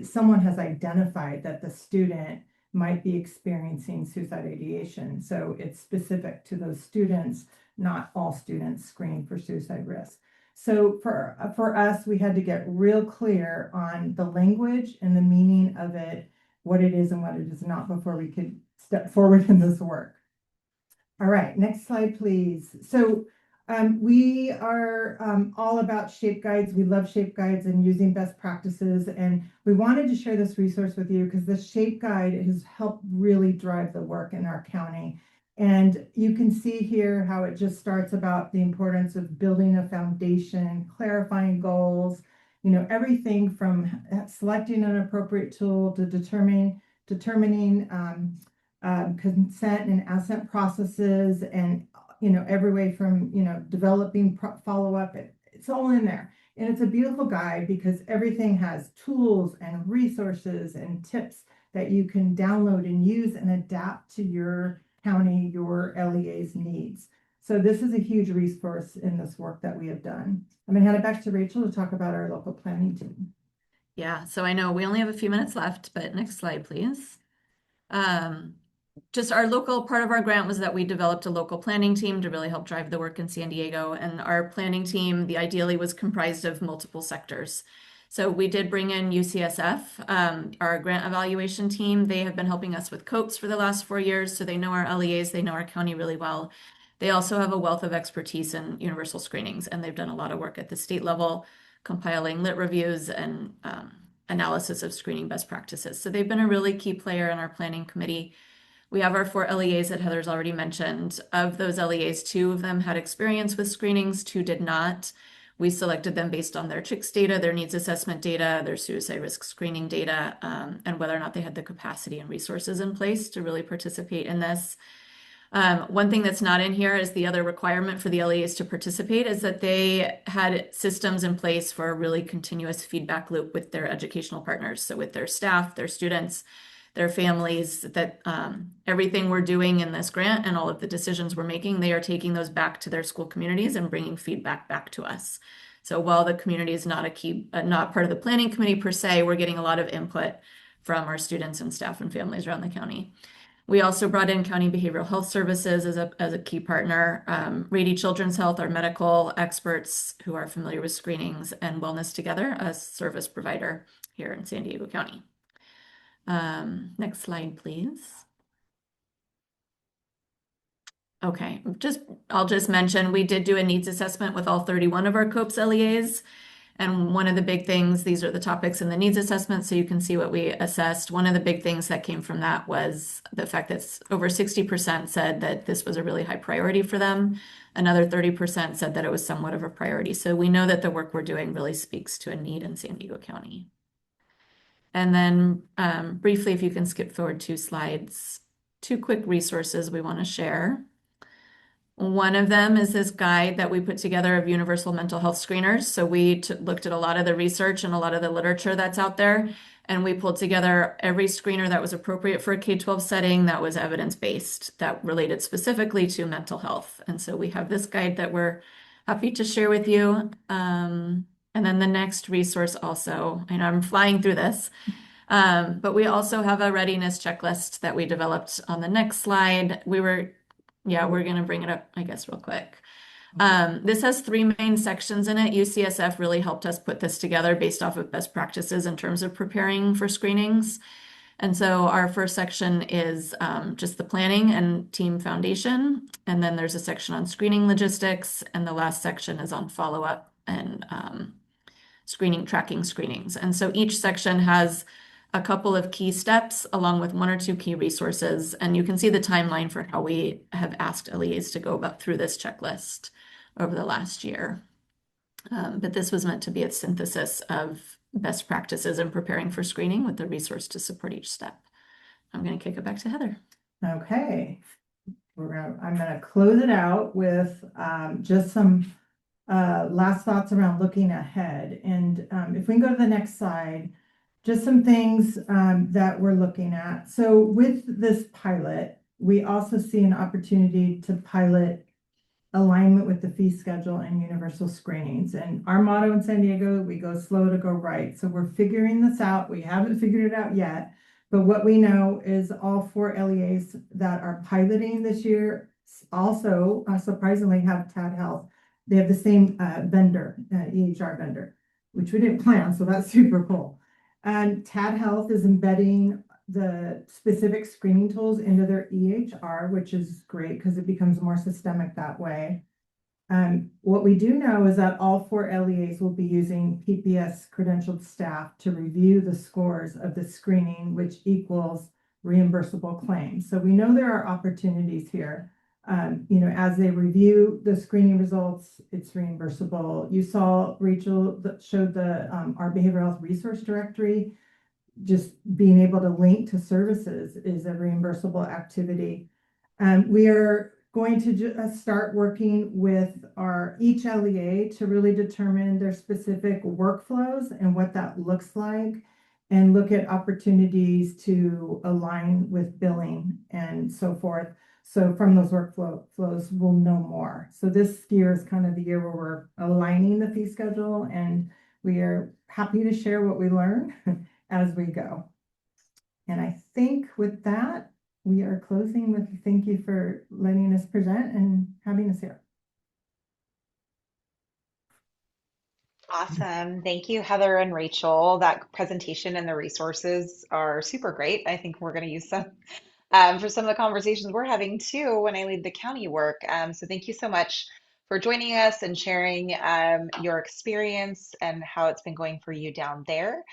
someone has identified that the student might be experiencing suicide ideation, so it's specific to those students. Not all students screen for suicide risk. So for us, we had to get real clear on the language and the meaning of it, what it is and what it is not, before we could step forward in this work. All right, next slide, please. So we are all about shape guides. We love shape guides and using best practices. And we wanted to share this resource with you because the shape guide has helped really drive the work in our county. And you can see here how it just starts about the importance of building a foundation, clarifying goals, everything from selecting an appropriate tool to determining consent and assent processes, and every way from developing follow-up. It's all in there, and it's a beautiful guide because everything has tools and resources and tips that you can download and use and adapt to your county, your LEA's needs. So this is a huge resource in this work that we have done. I'm going to hand it back to Rachel to talk about our local planning team. Yeah, so I know we only have a few minutes left, but next slide, please. Just our local part of our grant was that we developed a local planning team to really help drive the work in San Diego. And our planning team, ideally was comprised of multiple sectors. So we did bring in UCSF, our grant evaluation team. They have been helping us with COPEs for the last 4 years. So they know our LEAs, they know our county really well. They also have a wealth of expertise in universal screenings, and they've done a lot of work at the state level, compiling lit reviews and analysis of screening best practices. So they've been a really key player in our planning committee. We have our 4 LEAs that Heather's already mentioned. Of those LEAs, 2 of them had experience with screenings, 2 did not. We selected them based on their CHICS data, their needs assessment data, their suicide risk screening data, and whether or not they had the capacity and resources in place to really participate in this. One thing that's not in here is the other requirement for the LEAs to participate is that they had systems in place for a really continuous feedback loop with their educational partners. So with their staff, their students, their families, that everything we're doing in this grant and all of the decisions we're making, they are taking those back to their school communities and bringing feedback back to us. So while the community is not not part of the planning committee per se, we're getting a lot of input from our students and staff and families around the county. We also brought in County Behavioral Health Services as a key partner, Rady Children's Health, our medical experts who are familiar with screenings, and Wellness Together, a service provider here in San Diego County. Next slide, please. Okay, I'll just mention we did do a needs assessment with all 31 of our COPES LEAs. And one of the big things, these are the topics in the needs assessment, so you can see what we assessed. One of the big things that came from that was the fact that over 60% said that this was a really high priority for them. Another 30% said that it was somewhat of a priority. So we know that the work we're doing really speaks to a need in San Diego County. And then briefly, if you can skip forward 2 slides, 2 quick resources we want to share. One of them is this guide that we put together of universal mental health screeners. So we looked at a lot of the research and a lot of the literature that's out there, and we pulled together every screener that was appropriate for a K-12 setting that was evidence-based, that related specifically to mental health. And so we have this guide that we're happy to share with you. And then the next resource also, I know I'm flying through this, but we also have a readiness checklist that we developed on the next slide. We're going to bring it up, I guess, real quick. This has 3 main sections in it. UCSF really helped us put this together based off of best practices in terms of preparing for screenings. And so our first section is just the planning and team foundation. And then there's a section on screening logistics. And the last section is on follow-up and tracking screenings. And so each section has a couple of key steps along with 1 or 2 key resources. And you can see the timeline for how we have asked LEAs to go through this checklist over the last year. But this was meant to be a synthesis of best practices in preparing for screening with the resource to support each step. I'm going to kick it back to Heather. Okay. I'm gonna close it out with just some last thoughts around looking ahead. And if we can go to the next slide, just some things that we're looking at. So with this pilot, we also see an opportunity to pilot alignment with the fee schedule and universal screenings. And our motto in San Diego, we go slow to go right. So we're figuring this out. We haven't figured it out yet, but what we know is all 4 LEAs that are piloting this year also surprisingly have TAD Health. They have the same vendor, EHR vendor, which we didn't plan, so that's super cool. And TAD Health is embedding the specific screening tools into their EHR, which is great because it becomes more systemic that way. What we do know is that all 4 LEAs will be using PPS credentialed staff to review the scores of the screening, which equals reimbursable claims. So we know there are opportunities here. As they review the screening results, it's reimbursable. You saw Rachel that showed our behavioral health resource directory. Just being able to link to services is a reimbursable activity. We are going to start working with each LEA to really determine their specific workflows and what that looks like, and look at opportunities to align with billing and so forth. So from those workflows, we'll know more. So this year is kind of the year where we're aligning the fee schedule, and we are happy to share what we learn as we go. And I think with that, we are closing with thank you for letting us present and having us here. Awesome. Thank you, Heather and Rachel. That presentation and the resources are super great. I think we're going to use some for some of the conversations we're having too when I lead the county work. So thank you so much for joining us and sharing your experience and how it's been going for you down there.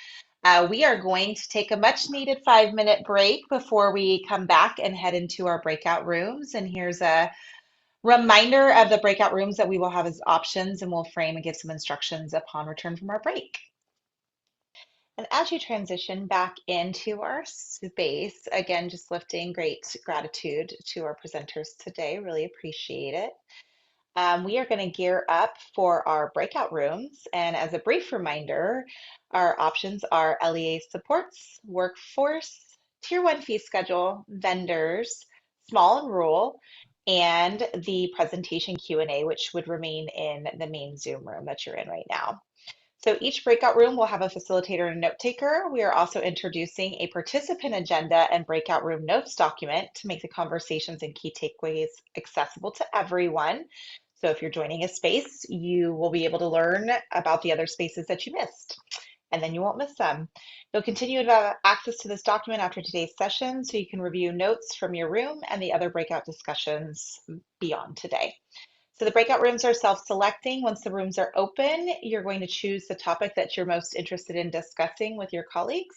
We are going to take a much needed 5-minute break before we come back and head into our breakout rooms. And here's a reminder of the breakout rooms that we will have as options, and we'll frame and give some instructions upon return from our break. And as you transition back into our space, again, just lifting great gratitude to our presenters today. Really appreciate it. We are going to gear up for our breakout rooms. And as a brief reminder, our options are LEA supports, workforce, tier 1 fee schedule, vendors, small and rural, and the presentation Q&A, which would remain in the main Zoom room that you're in right now. So each breakout room will have a facilitator and a note taker. We are also introducing a participant agenda and breakout room notes document to make the conversations and key takeaways accessible to everyone. So if you're joining a space, you will be able to learn about the other spaces that you missed, and then you won't miss them. You'll continue to have access to this document after today's session, so you can review notes from your room and the other breakout discussions beyond today. So the breakout rooms are self-selecting. Once the rooms are open, you're going to choose the topic that you're most interested in discussing with your colleagues.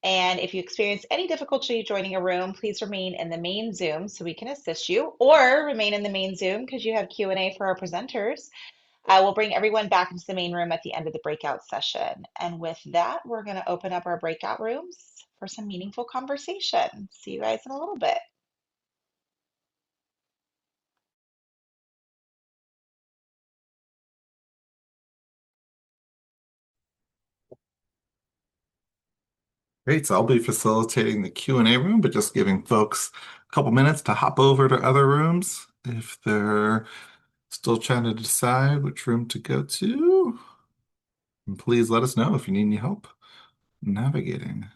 And if you experience any difficulty joining a room, please remain in the main Zoom so we can assist you, or remain in the main Zoom because you have Q&A for our presenters. We'll bring everyone back into the main room at the end of the breakout session. And with that, we're going to open up our breakout rooms for some meaningful conversation. See you guys in a little bit. Great. So I'll be facilitating the Q&A room, but just giving folks a couple minutes to hop over to other rooms if they're still trying to decide which room to go to. And please let us know if you need any help navigating.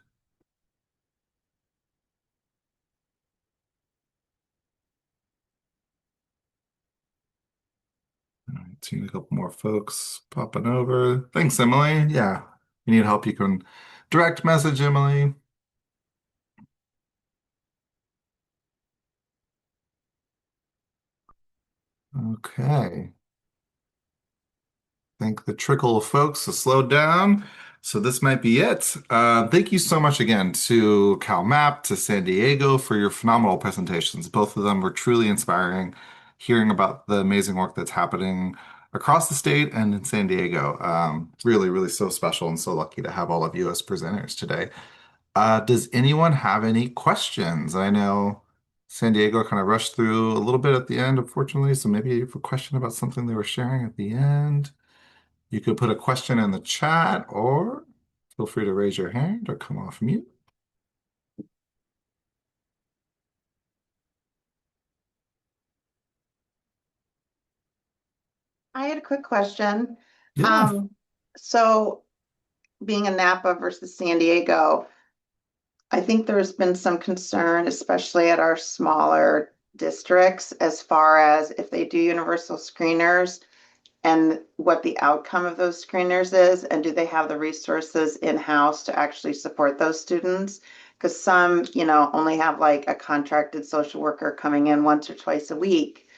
All right, seeing a couple more folks popping over. Thanks, Emily. Yeah, if you need help, you can direct message Emily. Okay. Thank the trickle of folks to slow down. So this might be it. Thank you so much again to CalMap, to San Diego for your phenomenal presentations. Both of them were truly inspiring, hearing about the amazing work that's happening across the state and in San Diego. Really, really so special and so lucky to have all of you as presenters today. Does anyone have any questions? I know San Diego kind of rushed through a little bit at the end, unfortunately. So maybe you have a question about something they were sharing at the end. You could put a question in the chat or feel free to raise your hand or come off mute. I had a quick question. Yeah. So being in Napa versus San Diego, I think there's been some concern, especially at our smaller districts, as far as if they do universal screeners and what the outcome of those screeners is, and do they have the resources in-house to actually support those students? Because some, only have like a contracted social worker coming in once or twice a week.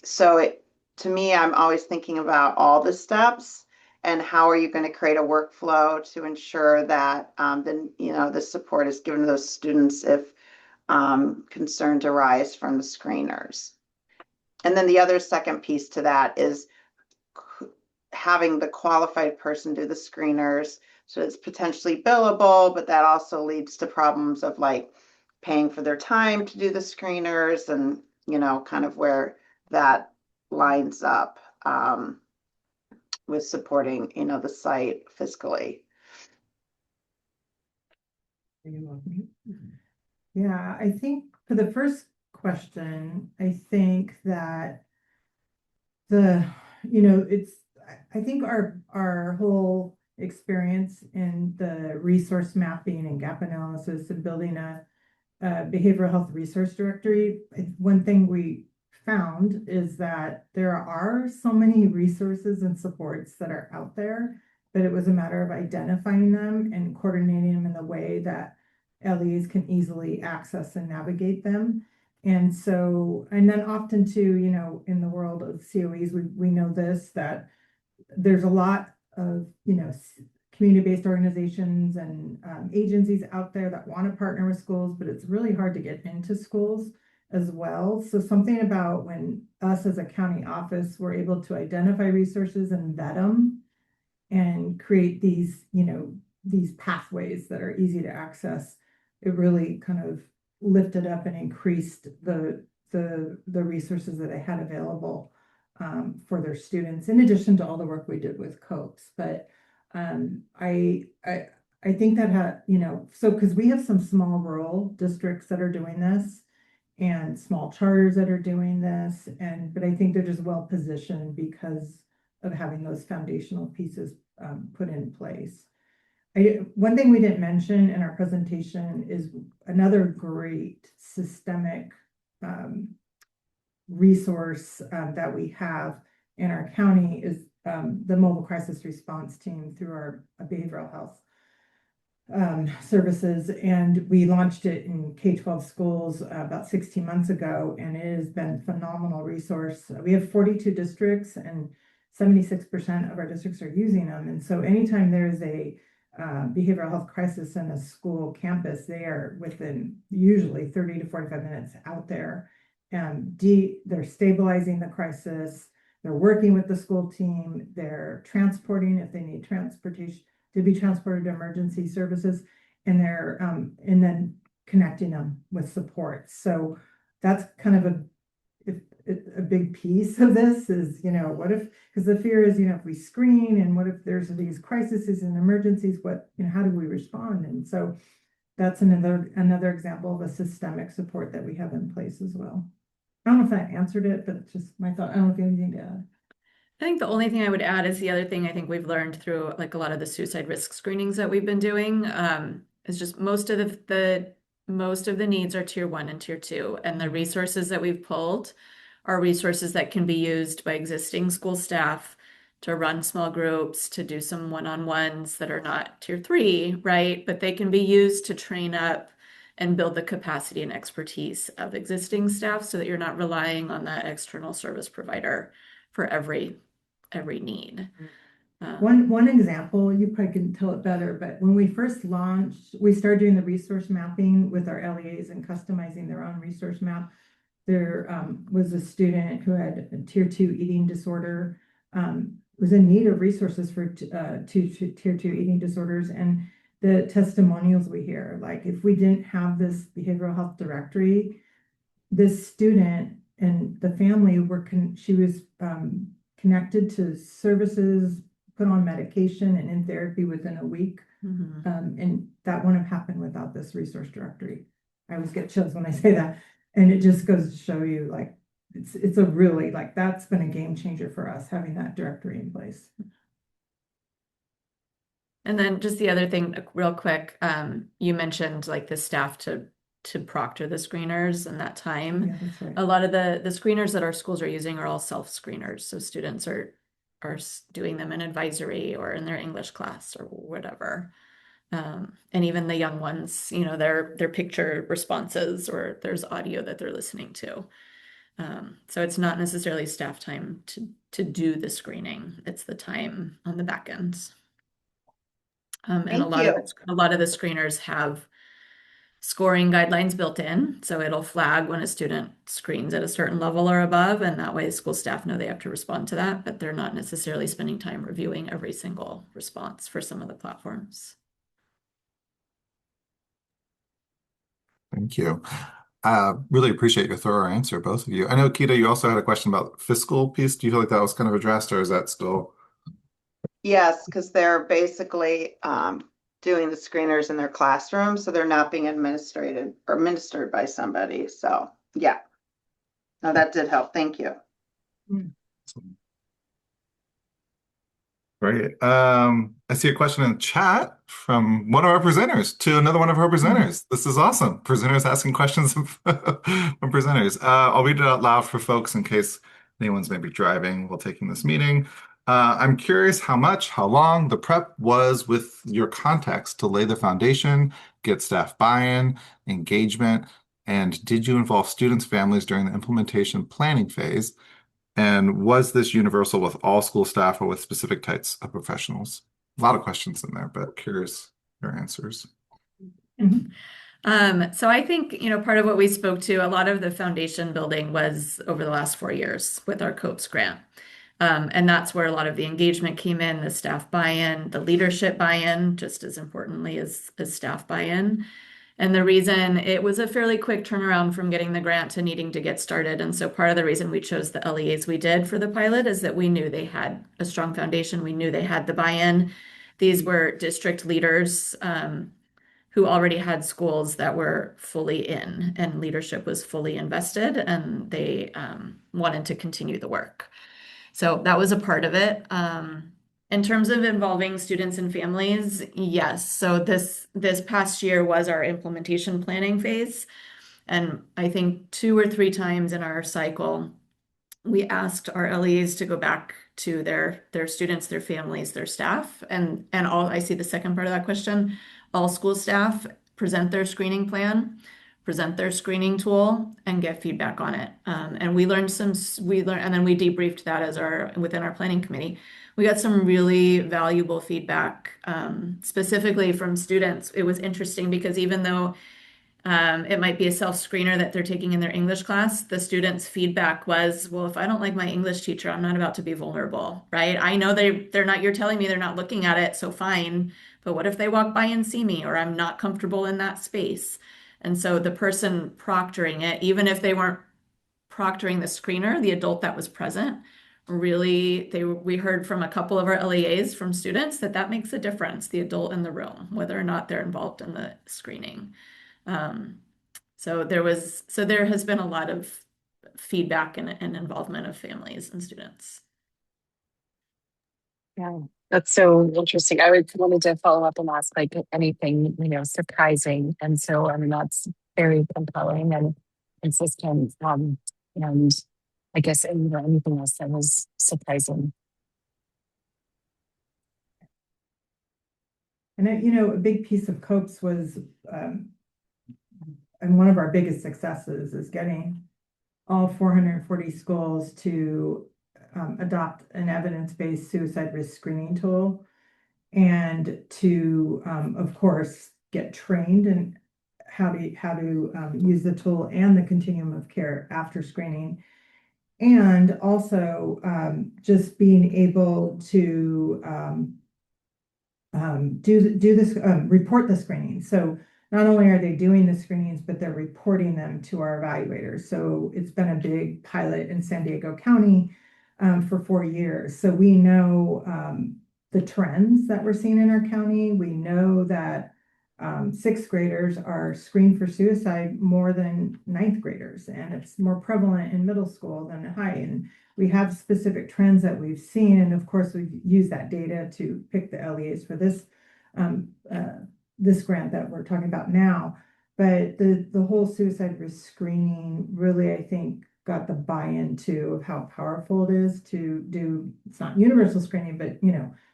So to me, I'm always thinking about all the steps and how are you going to create a workflow to ensure that the support is given to those students if concerns arise from the screeners. And then the other second piece to that is having the qualified person do the screeners. So it's potentially billable, but that also leads to problems of like paying for their time to do the screeners and, kind of where that lines up with supporting, the site fiscally. Yeah, I think for the first question, I think that I think our whole experience in the resource mapping and gap analysis and building a behavioral health resource directory, one thing we found is that there are so many resources and supports that are out there, but it was a matter of identifying them and coordinating them in a way that LEs can easily access and navigate them. And then often too, in the world of COEs, we know this, that there's a lot of, community-based organizations and agencies out there that want to partner with schools, but it's really hard to get into schools as well. So something about when us as a county office were able to identify resources and vet them and create these pathways that are easy to access, it really kind of lifted up and increased the resources that they had available for their students, in addition to all the work we did with COEs. But I think that so because we have some small rural districts that are doing this and small charters that are doing this, but I think they're just well positioned because of having those foundational pieces put in place. One thing we didn't mention in our presentation is another great systemic resource that we have in our county is the mobile crisis response team through our behavioral health services. And we launched it in K-12 schools about 16 months ago, and it has been a phenomenal resource. We have 42 districts and 76% of our districts are using them. And so anytime there is a behavioral health crisis in a school campus, they are within usually 30 to 45 minutes out there. They're stabilizing the crisis. They're working with the school team. They're transporting if they need transportation to be transported to emergency services, and then connecting them with support. So that's kind of a big piece of this is, what if, because the fear is, if we screen and what if there's these crises and emergencies, how do we respond? And so that's another example of a systemic support that we have in place as well. I don't know if that answered it, but it's just my thought. I don't know if you have anything to add. I think the only thing I would add is the other thing I think we've learned through like a lot of the suicide risk screenings that we've been doing is just most of the needs are tier 1 and tier 2, and the resources that we've pulled are resources that can be used by existing school staff to run small groups, to do some one-on-ones that are not tier 3, right? But they can be used to train up and build the capacity and expertise of existing staff so that you're not relying on that external service provider for every need. One example, you probably can tell it better, but when we first launched, we started doing the resource mapping with our LEAs and customizing their own resource map. There was a student who had a tier 2 eating disorder, was in need of resources for tier 2 eating disorders, and the testimonials we hear. Like if we didn't have this behavioral health directory, this student and the family she was connected to services, put on medication and in therapy within a week. And that wouldn't have happened without this resource directory. I always get chills when I say that. And it just goes to show you like, it's a really, like, that's been a game changer for us, having that directory in place. And then just the other thing, real quick, you mentioned like the staff to proctor the screeners and that time. Yeah, that's right. A lot of the screeners that our schools are using are all self-screeners. So students are doing them in advisory or in their English class or whatever. And even the young ones, you know, their picture responses or there's audio that they're listening to. So it's not necessarily staff time to do the screening. It's the time on the back end. And Thank a lot of the screeners have scoring guidelines built in. So it'll flag when a student screens at a certain level or above, and that way school staff know they have to respond to that, but they're not necessarily spending time reviewing every single response for some of the platforms. Thank you. Really appreciate your thorough answer, both of you. I know, Kita, you also had a question about fiscal piece. Do you feel like that was kind of addressed, or is that still? Yes, because they're basically doing the screeners in their classroom, so they're not being administered by somebody. So yeah, no, that did help. Thank you. Great. I see a question in the chat from one of our presenters to another one of our presenters. This is awesome. Presenters asking questions from presenters. I'll read it out loud for folks in case anyone's maybe driving while taking this meeting. I'm curious how long the prep was with your context to lay the foundation, get staff buy-in, engagement, and did you involve students' families during the implementation planning phase? And was this universal with all school staff or with specific types of professionals? A lot of questions in there, but curious your answers. So I think, you know, part of what we spoke to, a lot of the foundation building was over the last 4 years with our COPES grant. And that's where a lot of the engagement came in, the staff buy-in, the leadership buy-in, just as importantly as staff buy-in. And the reason it was a fairly quick turnaround from getting the grant to needing to get started. And so part of the reason we chose the LEAs we did for the pilot is that we knew they had a strong foundation. We knew they had the buy-in. These were district leaders who already had schools that were fully in and leadership was fully invested and they wanted to continue the work. So that was a part of it. In terms of involving students and families, yes. So this past year was our implementation planning phase. And I think 2 or 3 times in our cycle, we asked our LEs to go back to their students, their families, their staff, and all. I see the second part of that question. All school staff present their screening plan, present their screening tool, and get feedback on it. And we learned, and then we debriefed that within our planning committee. We got some really valuable feedback, specifically from students. It was interesting because even though it might be a self-screener that they're taking in their English class, the students' feedback was, well, if I don't like my English teacher, I'm not about to be vulnerable, right? I know they're not, you're telling me they're not looking at it, so fine. But what if they walk by and see me, or I'm not comfortable in that space? And so the person proctoring it, even if they weren't proctoring the screener, the adult that was present, really, we heard from a couple of our LEAs from students that makes a difference, the adult in the room, whether or not they're involved in the screening. So there has been a lot of feedback and involvement of families and students. Yeah, that's so interesting. I wanted to follow up and ask like anything, surprising. And so, I mean, that's very compelling and consistent. And I guess, anything else that was surprising. And a big piece of COPES was, and one of our biggest successes is getting all 440 schools to adopt an evidence-based suicide risk screening tool and to, of course, get trained in how to use the tool and the continuum of care after screening. And also just being able to do this, report the screening. So not only are they doing the screenings, but they're reporting them to our evaluators. So it's been a big pilot in San Diego County for 4 years. So we know the trends that we're seeing in our county. We know that sixth graders are screened for suicide more than ninth graders, and it's more prevalent in middle school than high. And we have specific trends that we've seen, and of course, we've used that data to pick the LEAs for um, uh, this grant that we're talking about now. But the whole suicide risk screening really, I think, got the buy-in to of how powerful it is to do. It's not universal screening, but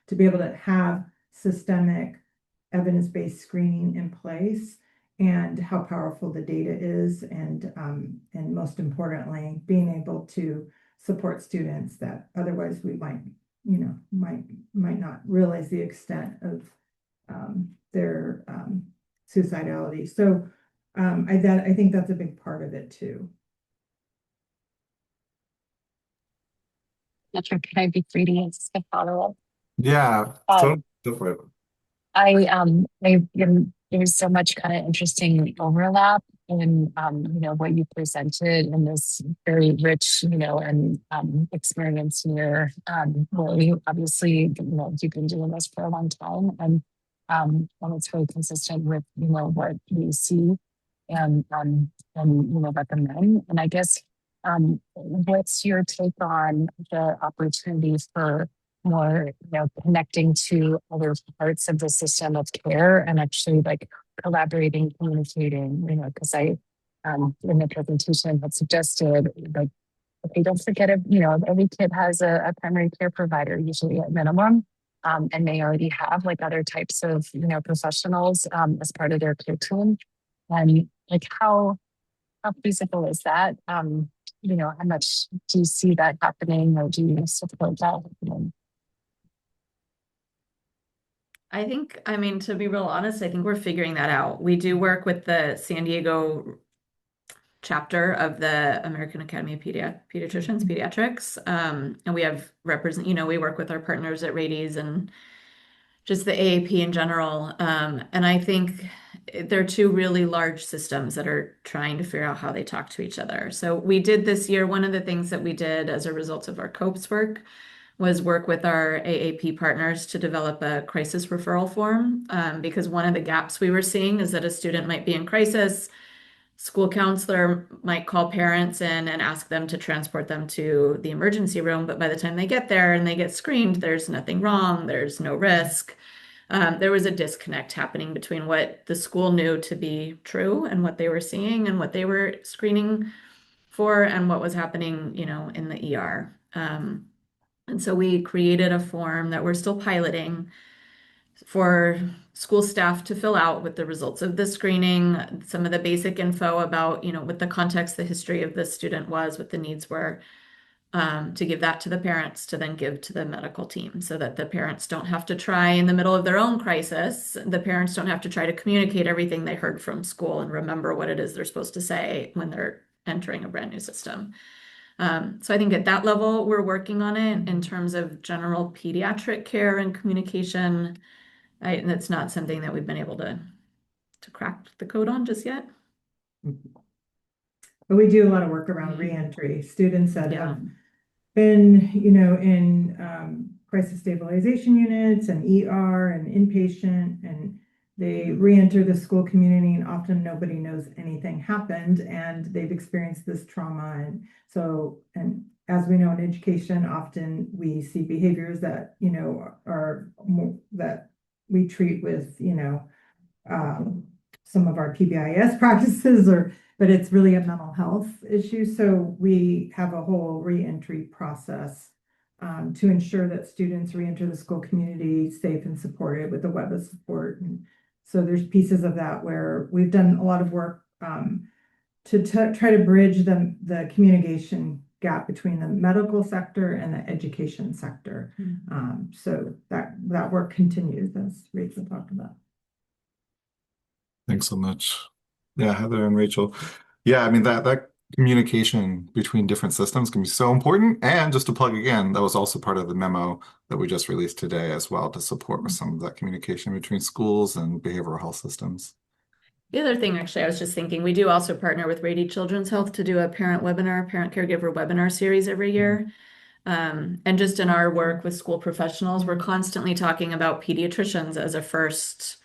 to be able to have systemic evidence-based screening in place, and how powerful the data is, and most importantly, being able to support students that otherwise we might not realize the extent of their suicidality. So I think that's a big part of it too. Patrick, can I be free to ask a follow-up? Yeah, Um, so go for it. There's so much kind of interesting overlap in what you presented in this very rich and experience here. Really, obviously, you've been doing this for a long time, and it's very consistent with what we see and recommend. And I guess what's your take on the opportunity for more, connecting to other parts of the system of care and actually like collaborating, communicating, because in the presentation had suggested like, okay, don't forget, every kid has a primary care provider, usually at minimum. And they already have like other types of, professionals as part of their care team. And like how feasible is that? How much do you see that happening, or do you support that happening? I think, I mean, to be real honest, I think we're figuring that out. We do work with the San Diego chapter of the American Academy of Pediatricians, Pediatrics. And we have we work with our partners at Rades and just the AAP in general. And I think they're two really large systems that are trying to figure out how they talk to each other. So we did this year, one of the things that we did as a result of our COPES work was work with our AAP partners to develop a crisis referral form, because one of the gaps we were seeing is that a student might be in crisis, school counselor might call parents in and ask them to transport them to the emergency room, but by the time they get there and they get screened, there's nothing wrong, there's no risk. There was a disconnect happening between what the school knew to be true and what they were seeing and what they were screening for and what was happening, in the ER. And so we created a form that we're still piloting for school staff to fill out with the results of the screening, some of the basic info about, what the context, the history of the student was, what the needs were, to give that to the parents to then give to the medical team so that the parents don't have to try in the middle of their own crisis. The parents don't have to try to communicate everything they heard from school and remember what it is they're supposed to say when they're entering a brand new system. So I think at that level, we're working on it in terms of general pediatric care and communication. And it's not something that we've been able to crack the code on just yet. But we do a lot of work around reentry. Students that Yeah. have been, in crisis stabilization units and ER and inpatient, and they re-enter the school community, and often nobody knows anything happened, and they've experienced this trauma. And as we know in education, often we see behaviors that, are more that we treat with, some of our PBIS practices, but it's really a mental health issue. So we have a whole reentry process to ensure that students reenter the school community safe and supported with a web of support. And so there's pieces of that where we've done a lot of work to try to bridge the communication gap between the medical sector and the education sector. So that work continues, as Rachel talked about. Thanks so much. Yeah, Heather and Rachel. Yeah, I mean that Communication between different systems can be so important. And just to plug again, that was also part of the memo that we just released today as well to support with some of that communication between schools and behavioral health systems. The other thing, actually, I was just thinking, we do also partner with Rady Children's Health to do a parent webinar, parent caregiver webinar series every year. And just in our work with school professionals, we're constantly talking about pediatricians as a first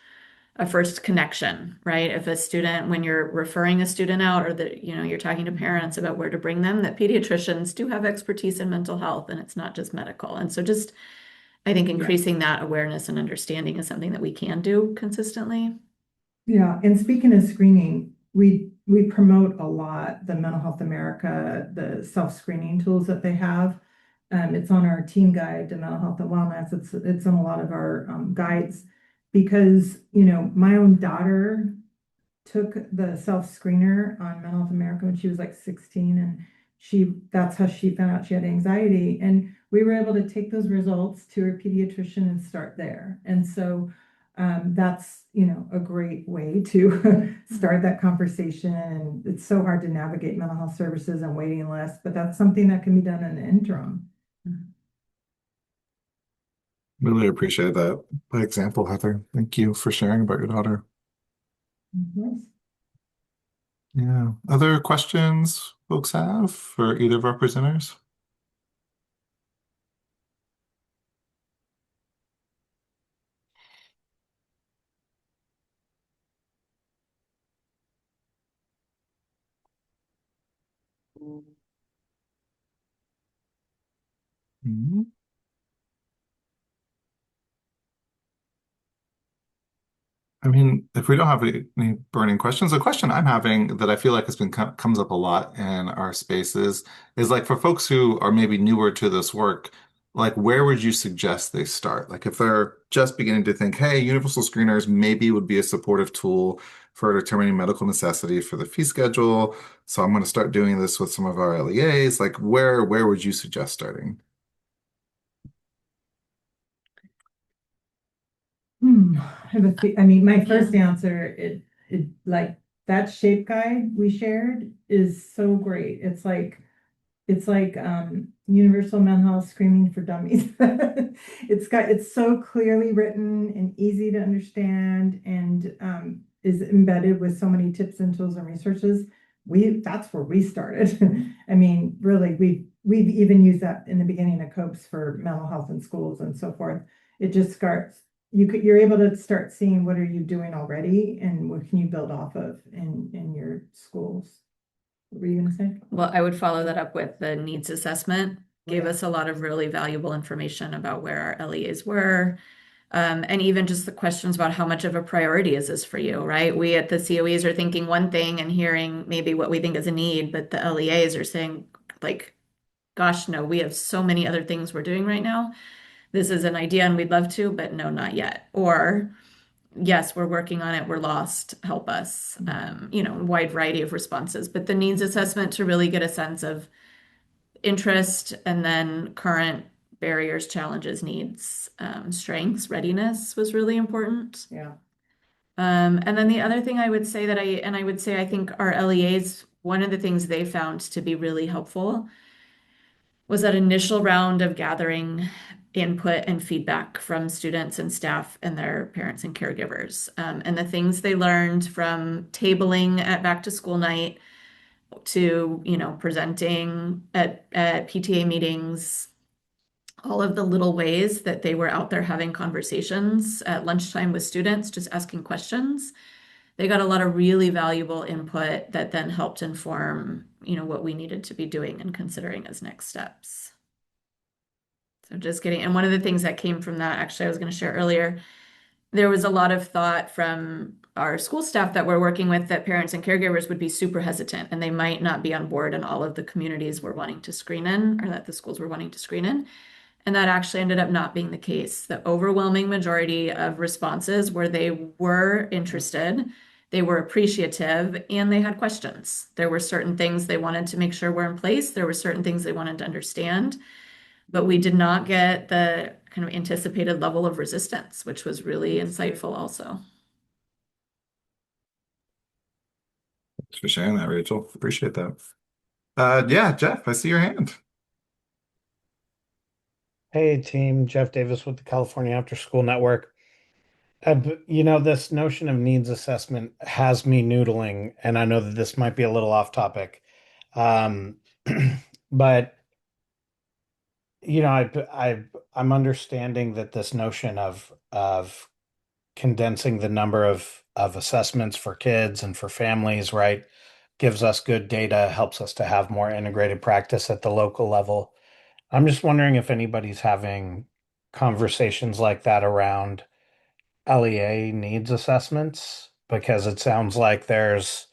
connection, right? If a student, when you're referring a student out or that, you're talking to parents about where to bring them, that pediatricians do have expertise in mental health and it's not just medical. And so just, I think increasing that awareness and understanding is something that we can do consistently. Yeah, and speaking of screening, we promote a lot the Mental Health America, the self-screening tools that they have. It's on our team guide to mental health and wellness. It's in a lot of our guides because, my own daughter took the self-screener on Mental Health America when she was like 16, and that's how she found out she had anxiety. And we were able to take those results to her pediatrician and start there. And so that's, a great way to start that conversation. And it's so hard to navigate mental health services and waiting lists, but that's something that can be done in the interim. Really appreciate that example, Heather. Thank you for sharing about your daughter. Yes. Yeah. Other questions folks have for either of our presenters? Mhm. I mean, if we don't have any burning questions, a question I'm having that I feel like has been comes up a lot in our spaces is like for folks who are maybe newer to this work, like where would you suggest they start? Like if they're just beginning to think, hey, universal screeners maybe would be a supportive tool for determining medical necessity for the fee schedule. So I'm going to start doing this with some of our LEAs. Like where would you suggest starting? I mean, my first answer, it like that shape guide we shared is so great. It's like universal mental health screening for dummies. It's so clearly written and easy to understand and is embedded with so many tips and tools and resources. That's where we started. I mean, really, we've even used that in the beginning of COPES for mental health in schools and so forth. It just starts, you're able to start seeing what are you doing already and what can you build off of in your schools. What were you gonna say? Well, I would follow that up with the needs assessment. Gave Yeah. us a lot of really valuable information about where our LEAs were. And even just the questions about how much of a priority is this for you, right? We at the COEs are thinking one thing and hearing maybe what we think is a need, but the LEAs are saying, like, gosh, no, we have so many other things we're doing right now. This is an idea and we'd love to, but no, not yet. Or, yes, we're working on it, we're lost, help us. Wide variety of responses. But the needs assessment to really get a sense of interest and then current barriers, challenges, needs, strengths, readiness was really important. Yeah. And then the other thing I would say I think our LEAs, one of the things they found to be really helpful was that initial round of gathering input and feedback from students and staff and their parents and caregivers. And the things they learned from tabling at back to school night to, presenting at PTA meetings, all of the little ways that they were out there having conversations at lunchtime with students, just asking questions. They got a lot of really valuable input that then helped inform, what we needed to be doing and considering as next steps. So just getting, and one of the things that came from that, actually, I was going to share earlier, there was a lot of thought from our school staff that we're working with that parents and caregivers would be super hesitant and they might not be on board in all of the communities we're wanting to screen in or that the schools were wanting to screen in. And that actually ended up not being the case. The overwhelming majority of responses where they were interested, they were appreciative, and they had questions. There were certain things they wanted to make sure were in place. There were certain things they wanted to understand, but we did not get the kind of anticipated level of resistance, which was really insightful also. Thanks for sharing that, Rachel. Appreciate that. Yeah, Jeff, I see your hand. Hey team, Jeff Davis with the California After School Network. This notion of needs assessment has me noodling, and I know that this might be a little off topic. Um, but I'm understanding that this notion of condensing the number of assessments for kids and for families, right, gives us good data, helps us to have more integrated practice at the local level. I'm just wondering if anybody's having conversations like that around LEA needs assessments, because it sounds like there's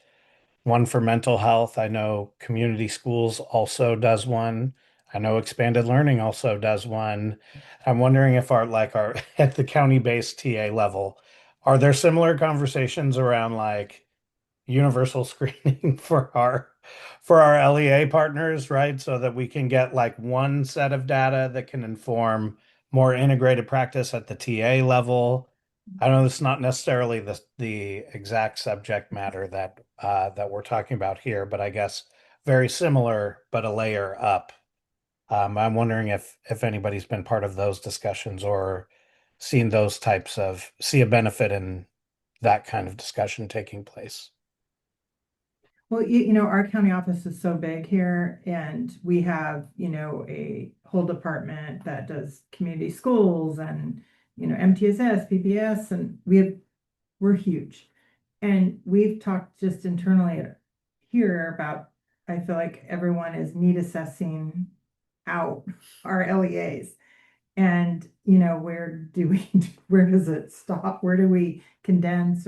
one for mental health. I know community schools also does one. I know expanded learning also does one. I'm wondering if our at the county-based TA level, are there similar conversations around like universal screening for our LEA partners, right? So that we can get like one set of data that can inform more integrated practice at the TA level. I know it's not necessarily the exact subject matter that we're talking about here, but I guess very similar, but a layer up. I'm wondering if anybody's been part of those discussions or seen those types of see a benefit in that kind of discussion taking place. Well, our county office is so big here, and we have, a whole department that does community schools and, MTSS, PBS, and we're huge. And we've talked just internally here about, I feel like everyone is need assessing out our LEAs. And, where do we, where does it stop? Where do we condense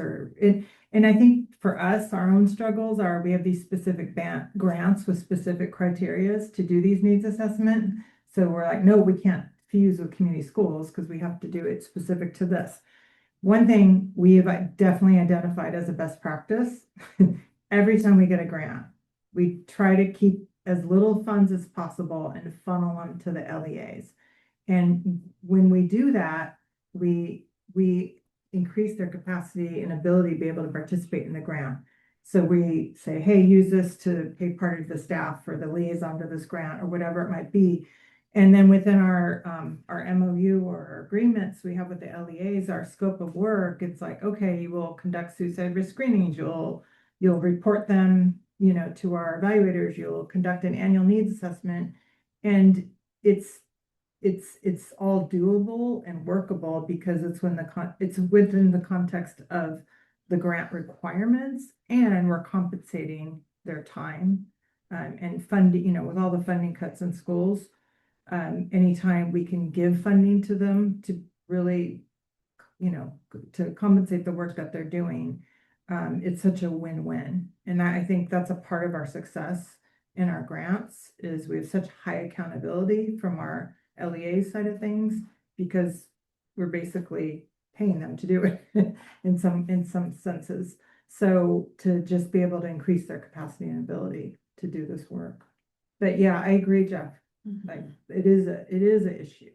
and I think for us, our own struggles are we have these specific grants with specific criterias to do these needs assessment. So we're like, no, we can't fuse with community schools because we have to do it specific to this. One thing we have definitely identified as a best practice, every time we get a grant, we try to keep as little funds as possible and funnel them to the LEAs. And when we do that, we increase their capacity and ability to be able to participate in the grant. So we say, hey, use this to pay part of the staff for the liaison to this grant or whatever it might be. And then within our MOU or our agreements we have with the LEAs, our scope of work, it's like, okay, you will conduct suicide risk screenings, you'll report them, to our evaluators, you'll conduct an annual needs assessment. And it's all doable and workable because it's within the context of the grant requirements, and we're compensating their time and funding, with all the funding cuts in schools. Anytime we can give funding to them to really, to compensate the work that they're doing, it's such a win-win. And I think that's a part of our success in our grants is we have such high accountability from our LEA side of things because we're basically paying them to do it in some senses. So to just be able to increase their capacity and ability to do this work. But yeah, I agree, Jeff. Like it is an issue.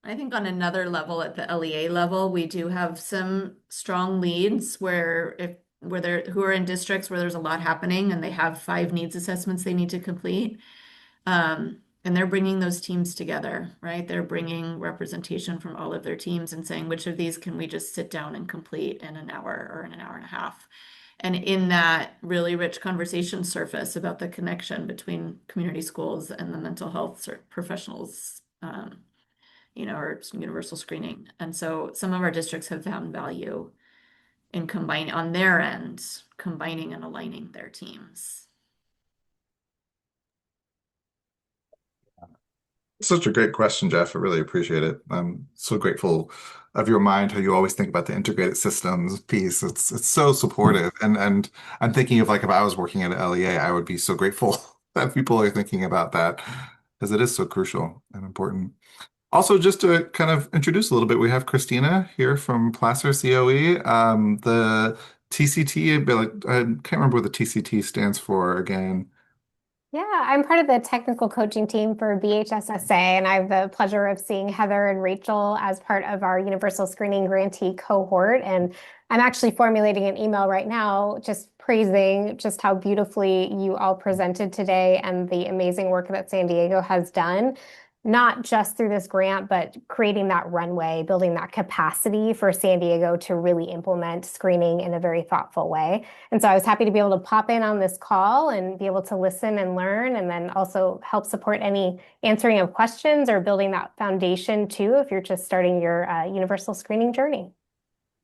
I think on another level, at the LEA level, we do have some strong leads who are in districts where there's a lot happening and they have 5 needs assessments they need to complete. And they're bringing those teams together, right? They're bringing representation from all of their teams and saying, which of these can we just sit down and complete in an hour or in an hour and a half? And in that really rich conversation surface about the connection between community schools and the mental health professionals, or universal screening. And so some of our districts have found value in combining on their end, combining and aligning their teams. Such a great question, Jeff. I really appreciate it. I'm so grateful of your mind, how you always think about the integrated systems piece. It's so supportive. And I'm thinking of like if I was working at an LEA, I would be so grateful that people are thinking about that because it is so crucial and important. Also, just to kind of introduce a little bit, we have Christina here from Placer COE. The TCT, I can't remember what the TCT stands for again. Yeah, I'm part of the technical coaching team for BHSSA, and I have the pleasure of seeing Heather and Rachel as part of our Universal Screening Grantee cohort. And I'm actually formulating an email right now just praising just how beautifully you all presented today and the amazing work that San Diego has done, not just through this grant, but creating that runway, building that capacity for San Diego to really implement screening in a very thoughtful way. And so I was happy to be able to pop in on this call and be able to listen and learn, and then also help support any answering of questions or building that foundation too, if you're just starting your universal screening journey.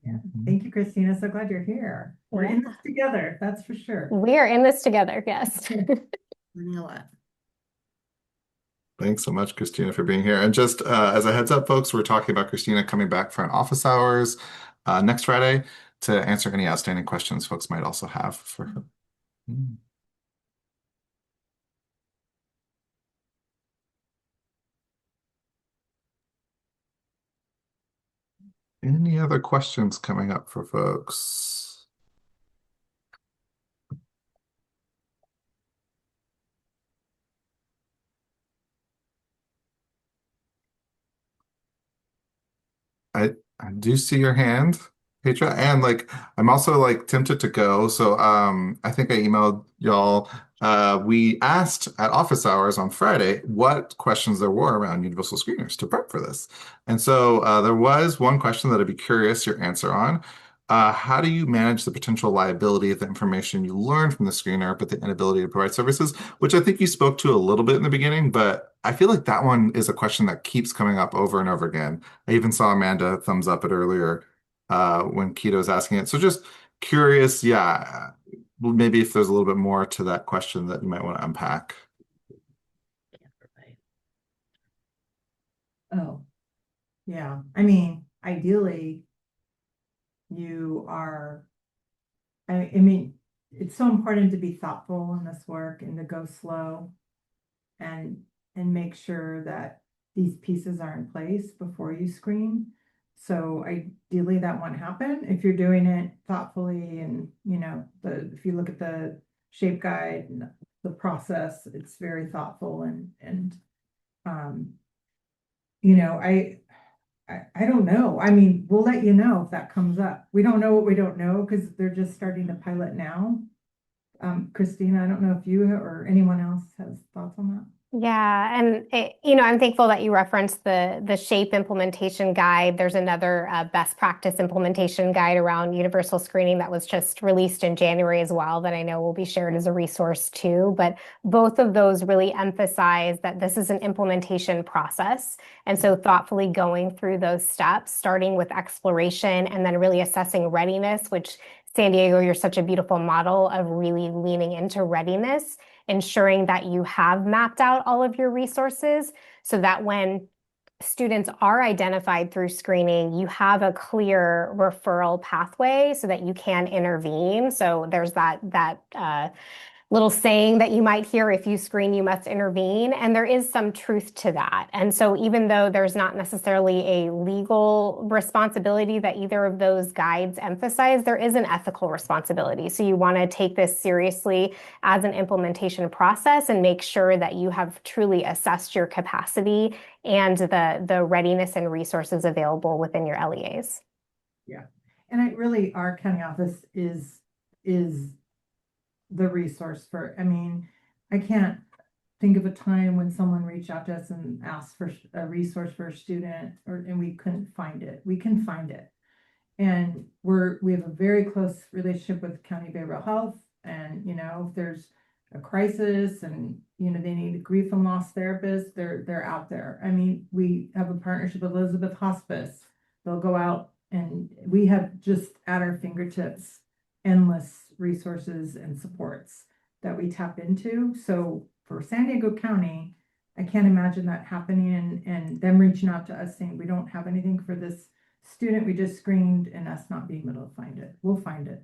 Yeah. Thank you, Christina. So glad you're here. We're in this together, that's for sure. We are in this together, yes. Learning a lot. Thanks so much, Christina, for being here. And just as a heads up, folks, we're talking about Christina coming back for an office hours next Friday to answer any outstanding questions folks might also have for her. Any other questions coming up for folks? I do see your hand, Petra, and like I'm also like tempted to go. So I think I emailed y'all. We asked at office hours on Friday what questions there were around universal screeners to prep for this. And so there was one question that I'd be curious your answer on. How do you manage the potential liability of the information you learn from the screener, but the inability to provide services? Which I think you spoke to a little bit in the beginning, but I feel like that one is a question that keeps coming up over and over again. I even saw Amanda thumbs up it earlier when Keto was asking it. So just curious, yeah, maybe if there's a little bit more to that question that you might want to unpack. Oh, yeah. I mean, ideally, you are, I mean, it's so important to be thoughtful in this work and to go slow and make sure that these pieces are in place before you screen. So ideally that won't happen if you're doing it thoughtfully, and if you look at the shape guide and the process, it's very thoughtful and um I don't know. I mean, we'll let you know if that comes up. We don't know what we don't know because they're just starting to pilot now. Christina, I don't know if you or anyone else has thoughts on that. Yeah, and I'm thankful that you referenced the SHAPE implementation guide. There's another best practice implementation guide around universal screening that was just released in January as well, that I know will be shared as a resource too. But both of those really emphasize that this is an implementation process. And so thoughtfully going through those steps, starting with exploration and then really assessing readiness, which San Diego, you're such a beautiful model of really leaning into readiness, ensuring that you have mapped out all of your resources so that when students are identified through screening, you have a clear referral pathway so that you can intervene. So there's that little saying that you might hear, if you screen, you must intervene. And there is some truth to that. And so even though there's not necessarily a legal responsibility that either of those guides emphasize, there is an ethical responsibility. So you want to take this seriously as an implementation process and make sure that you have truly assessed your capacity and the readiness and resources available within your LEAs. Yeah. And really, our county office is the resource for, I mean, I can't think of a time when someone reached out to us and asked for a resource for a student and we couldn't find it. We can find it. And we have a very close relationship with County Behavioral Health. And, if there's a crisis and, they need a grief and loss therapist, they're out there. I mean, we have a partnership with Elizabeth Hospice. They'll go out, and we have just at our fingertips endless resources and supports that we tap into. So for San Diego County, I can't imagine that happening and them reaching out to us saying, we don't have anything for this student we just screened, and us not being able to find it. We'll find it.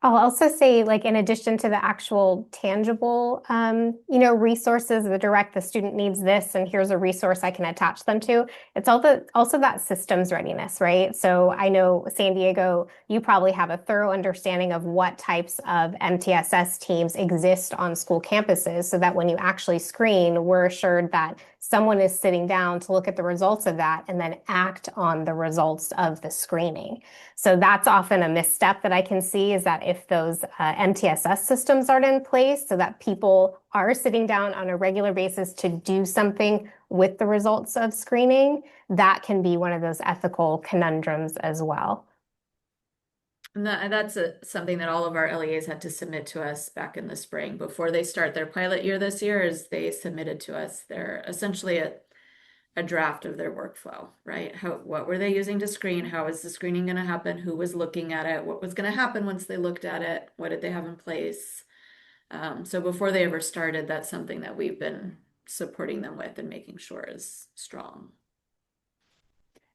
I'll also say, like, in addition to the actual tangible, resources, the student needs this, and here's a resource I can attach them to. It's also that systems readiness, right? So I know San Diego, you probably have a thorough understanding of what types of MTSS teams exist on school campuses, so that when you actually screen, we're assured that someone is sitting down to look at the results of that and then act on the results of the screening. So that's often a misstep that I can see, is that if those MTSS systems aren't in place so that people are sitting down on a regular basis to do something with the results of screening, that can be one of those ethical conundrums as well. And that's something that all of our LEAs had to submit to us back in the spring before they start their pilot year this year. Is they submitted to us their essentially a draft of their workflow, right? What were they using to screen? How is the screening going to happen? Who was looking at it? What was going to happen once they looked at it? What did they have in place? So before they ever started, that's something that we've been supporting them with and making sure is strong.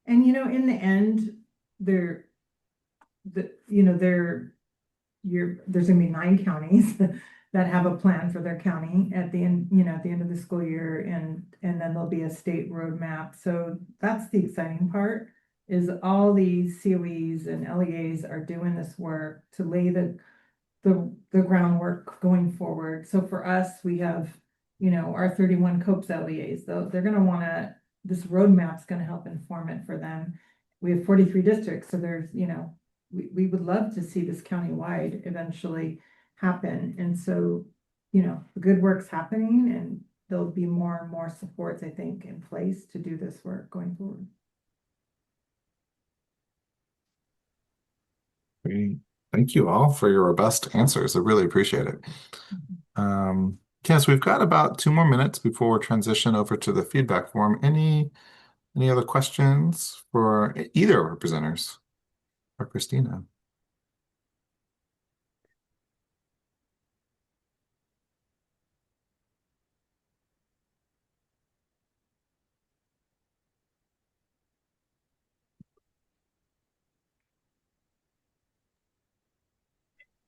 And in the end, there's gonna be 9 counties that have a plan for their county at the end, at the end of the school year, and then there'll be a state roadmap. So that's the exciting part, is all these COEs and LEAs are doing this work to lay the groundwork going forward. So for us, we have, our 31 COPES LEAs, though they're gonna wanna, this roadmap's gonna help inform it for them. We have 43 districts, so there's, we would love to see this countywide eventually happen. And so, the good work's happening, and there'll be more and more supports, I think, in place to do this work going forward. Great. Thank you all for your robust answers. I really appreciate it. Yes, we've got about 2 more minutes before we transition over to the feedback form. Any other questions for either of our presenters or Christina?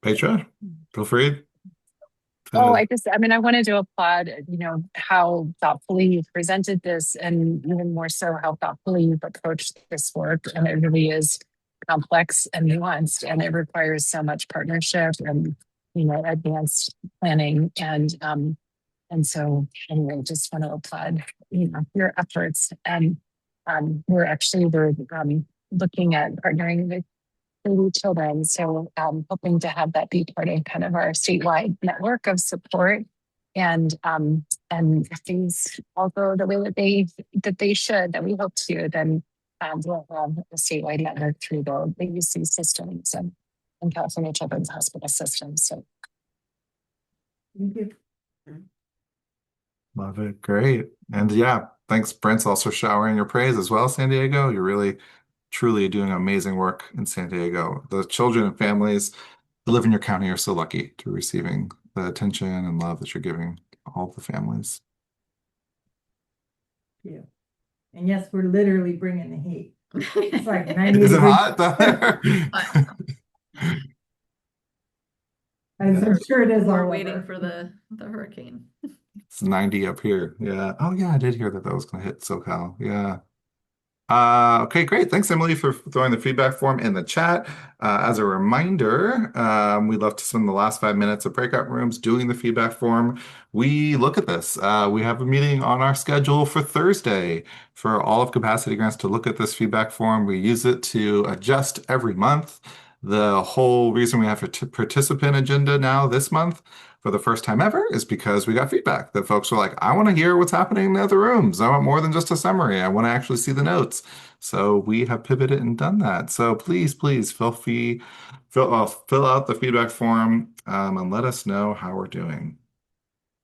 Petra, feel free. Oh, I wanted to applaud, how thoughtfully you've presented this, and even more so how thoughtfully you've approached this work. And it really is complex and nuanced, and it requires so much partnership and, advanced planning. And so anyway, just want to applaud, your efforts. And we're looking at partnering with 30 children. So hoping to have that be part of kind of our statewide network of support. And if things all go the way that they should, that we hope to, then we'll have a statewide network through the UC systems and California Children's Hospital systems. So Thank you. Love it. Great. And yeah, thanks, Brent's also showering your praise as well, San Diego. You're really, truly doing amazing work in San Diego. The children and families who live in your county are so lucky to receiving the attention and love that you're giving all the families. Yeah. And yes, we're literally bringing the heat. It's like 90 Is it degrees. hot down there? I'm sure it is. We're waiting for the hurricane. It's 90 up here. Yeah. Oh, yeah, I did hear that was going to hit SoCal. Yeah. Okay, great. Thanks, Emily, for throwing the feedback form in the chat. As a reminder, we'd love to spend the last 5 minutes of breakout rooms doing the feedback form. We look at this. We have a meeting on our schedule for Thursday for all of Capacity Grants to look at this feedback form. We use it to adjust every month. The whole reason we have a participant agenda now this month for the first time ever is because we got feedback that folks were like, I want to hear what's happening in the other rooms. I want more than just a summary. I want to actually see the notes. So we have pivoted and done that. So please feel free, fill out the feedback form and let us know how we're doing.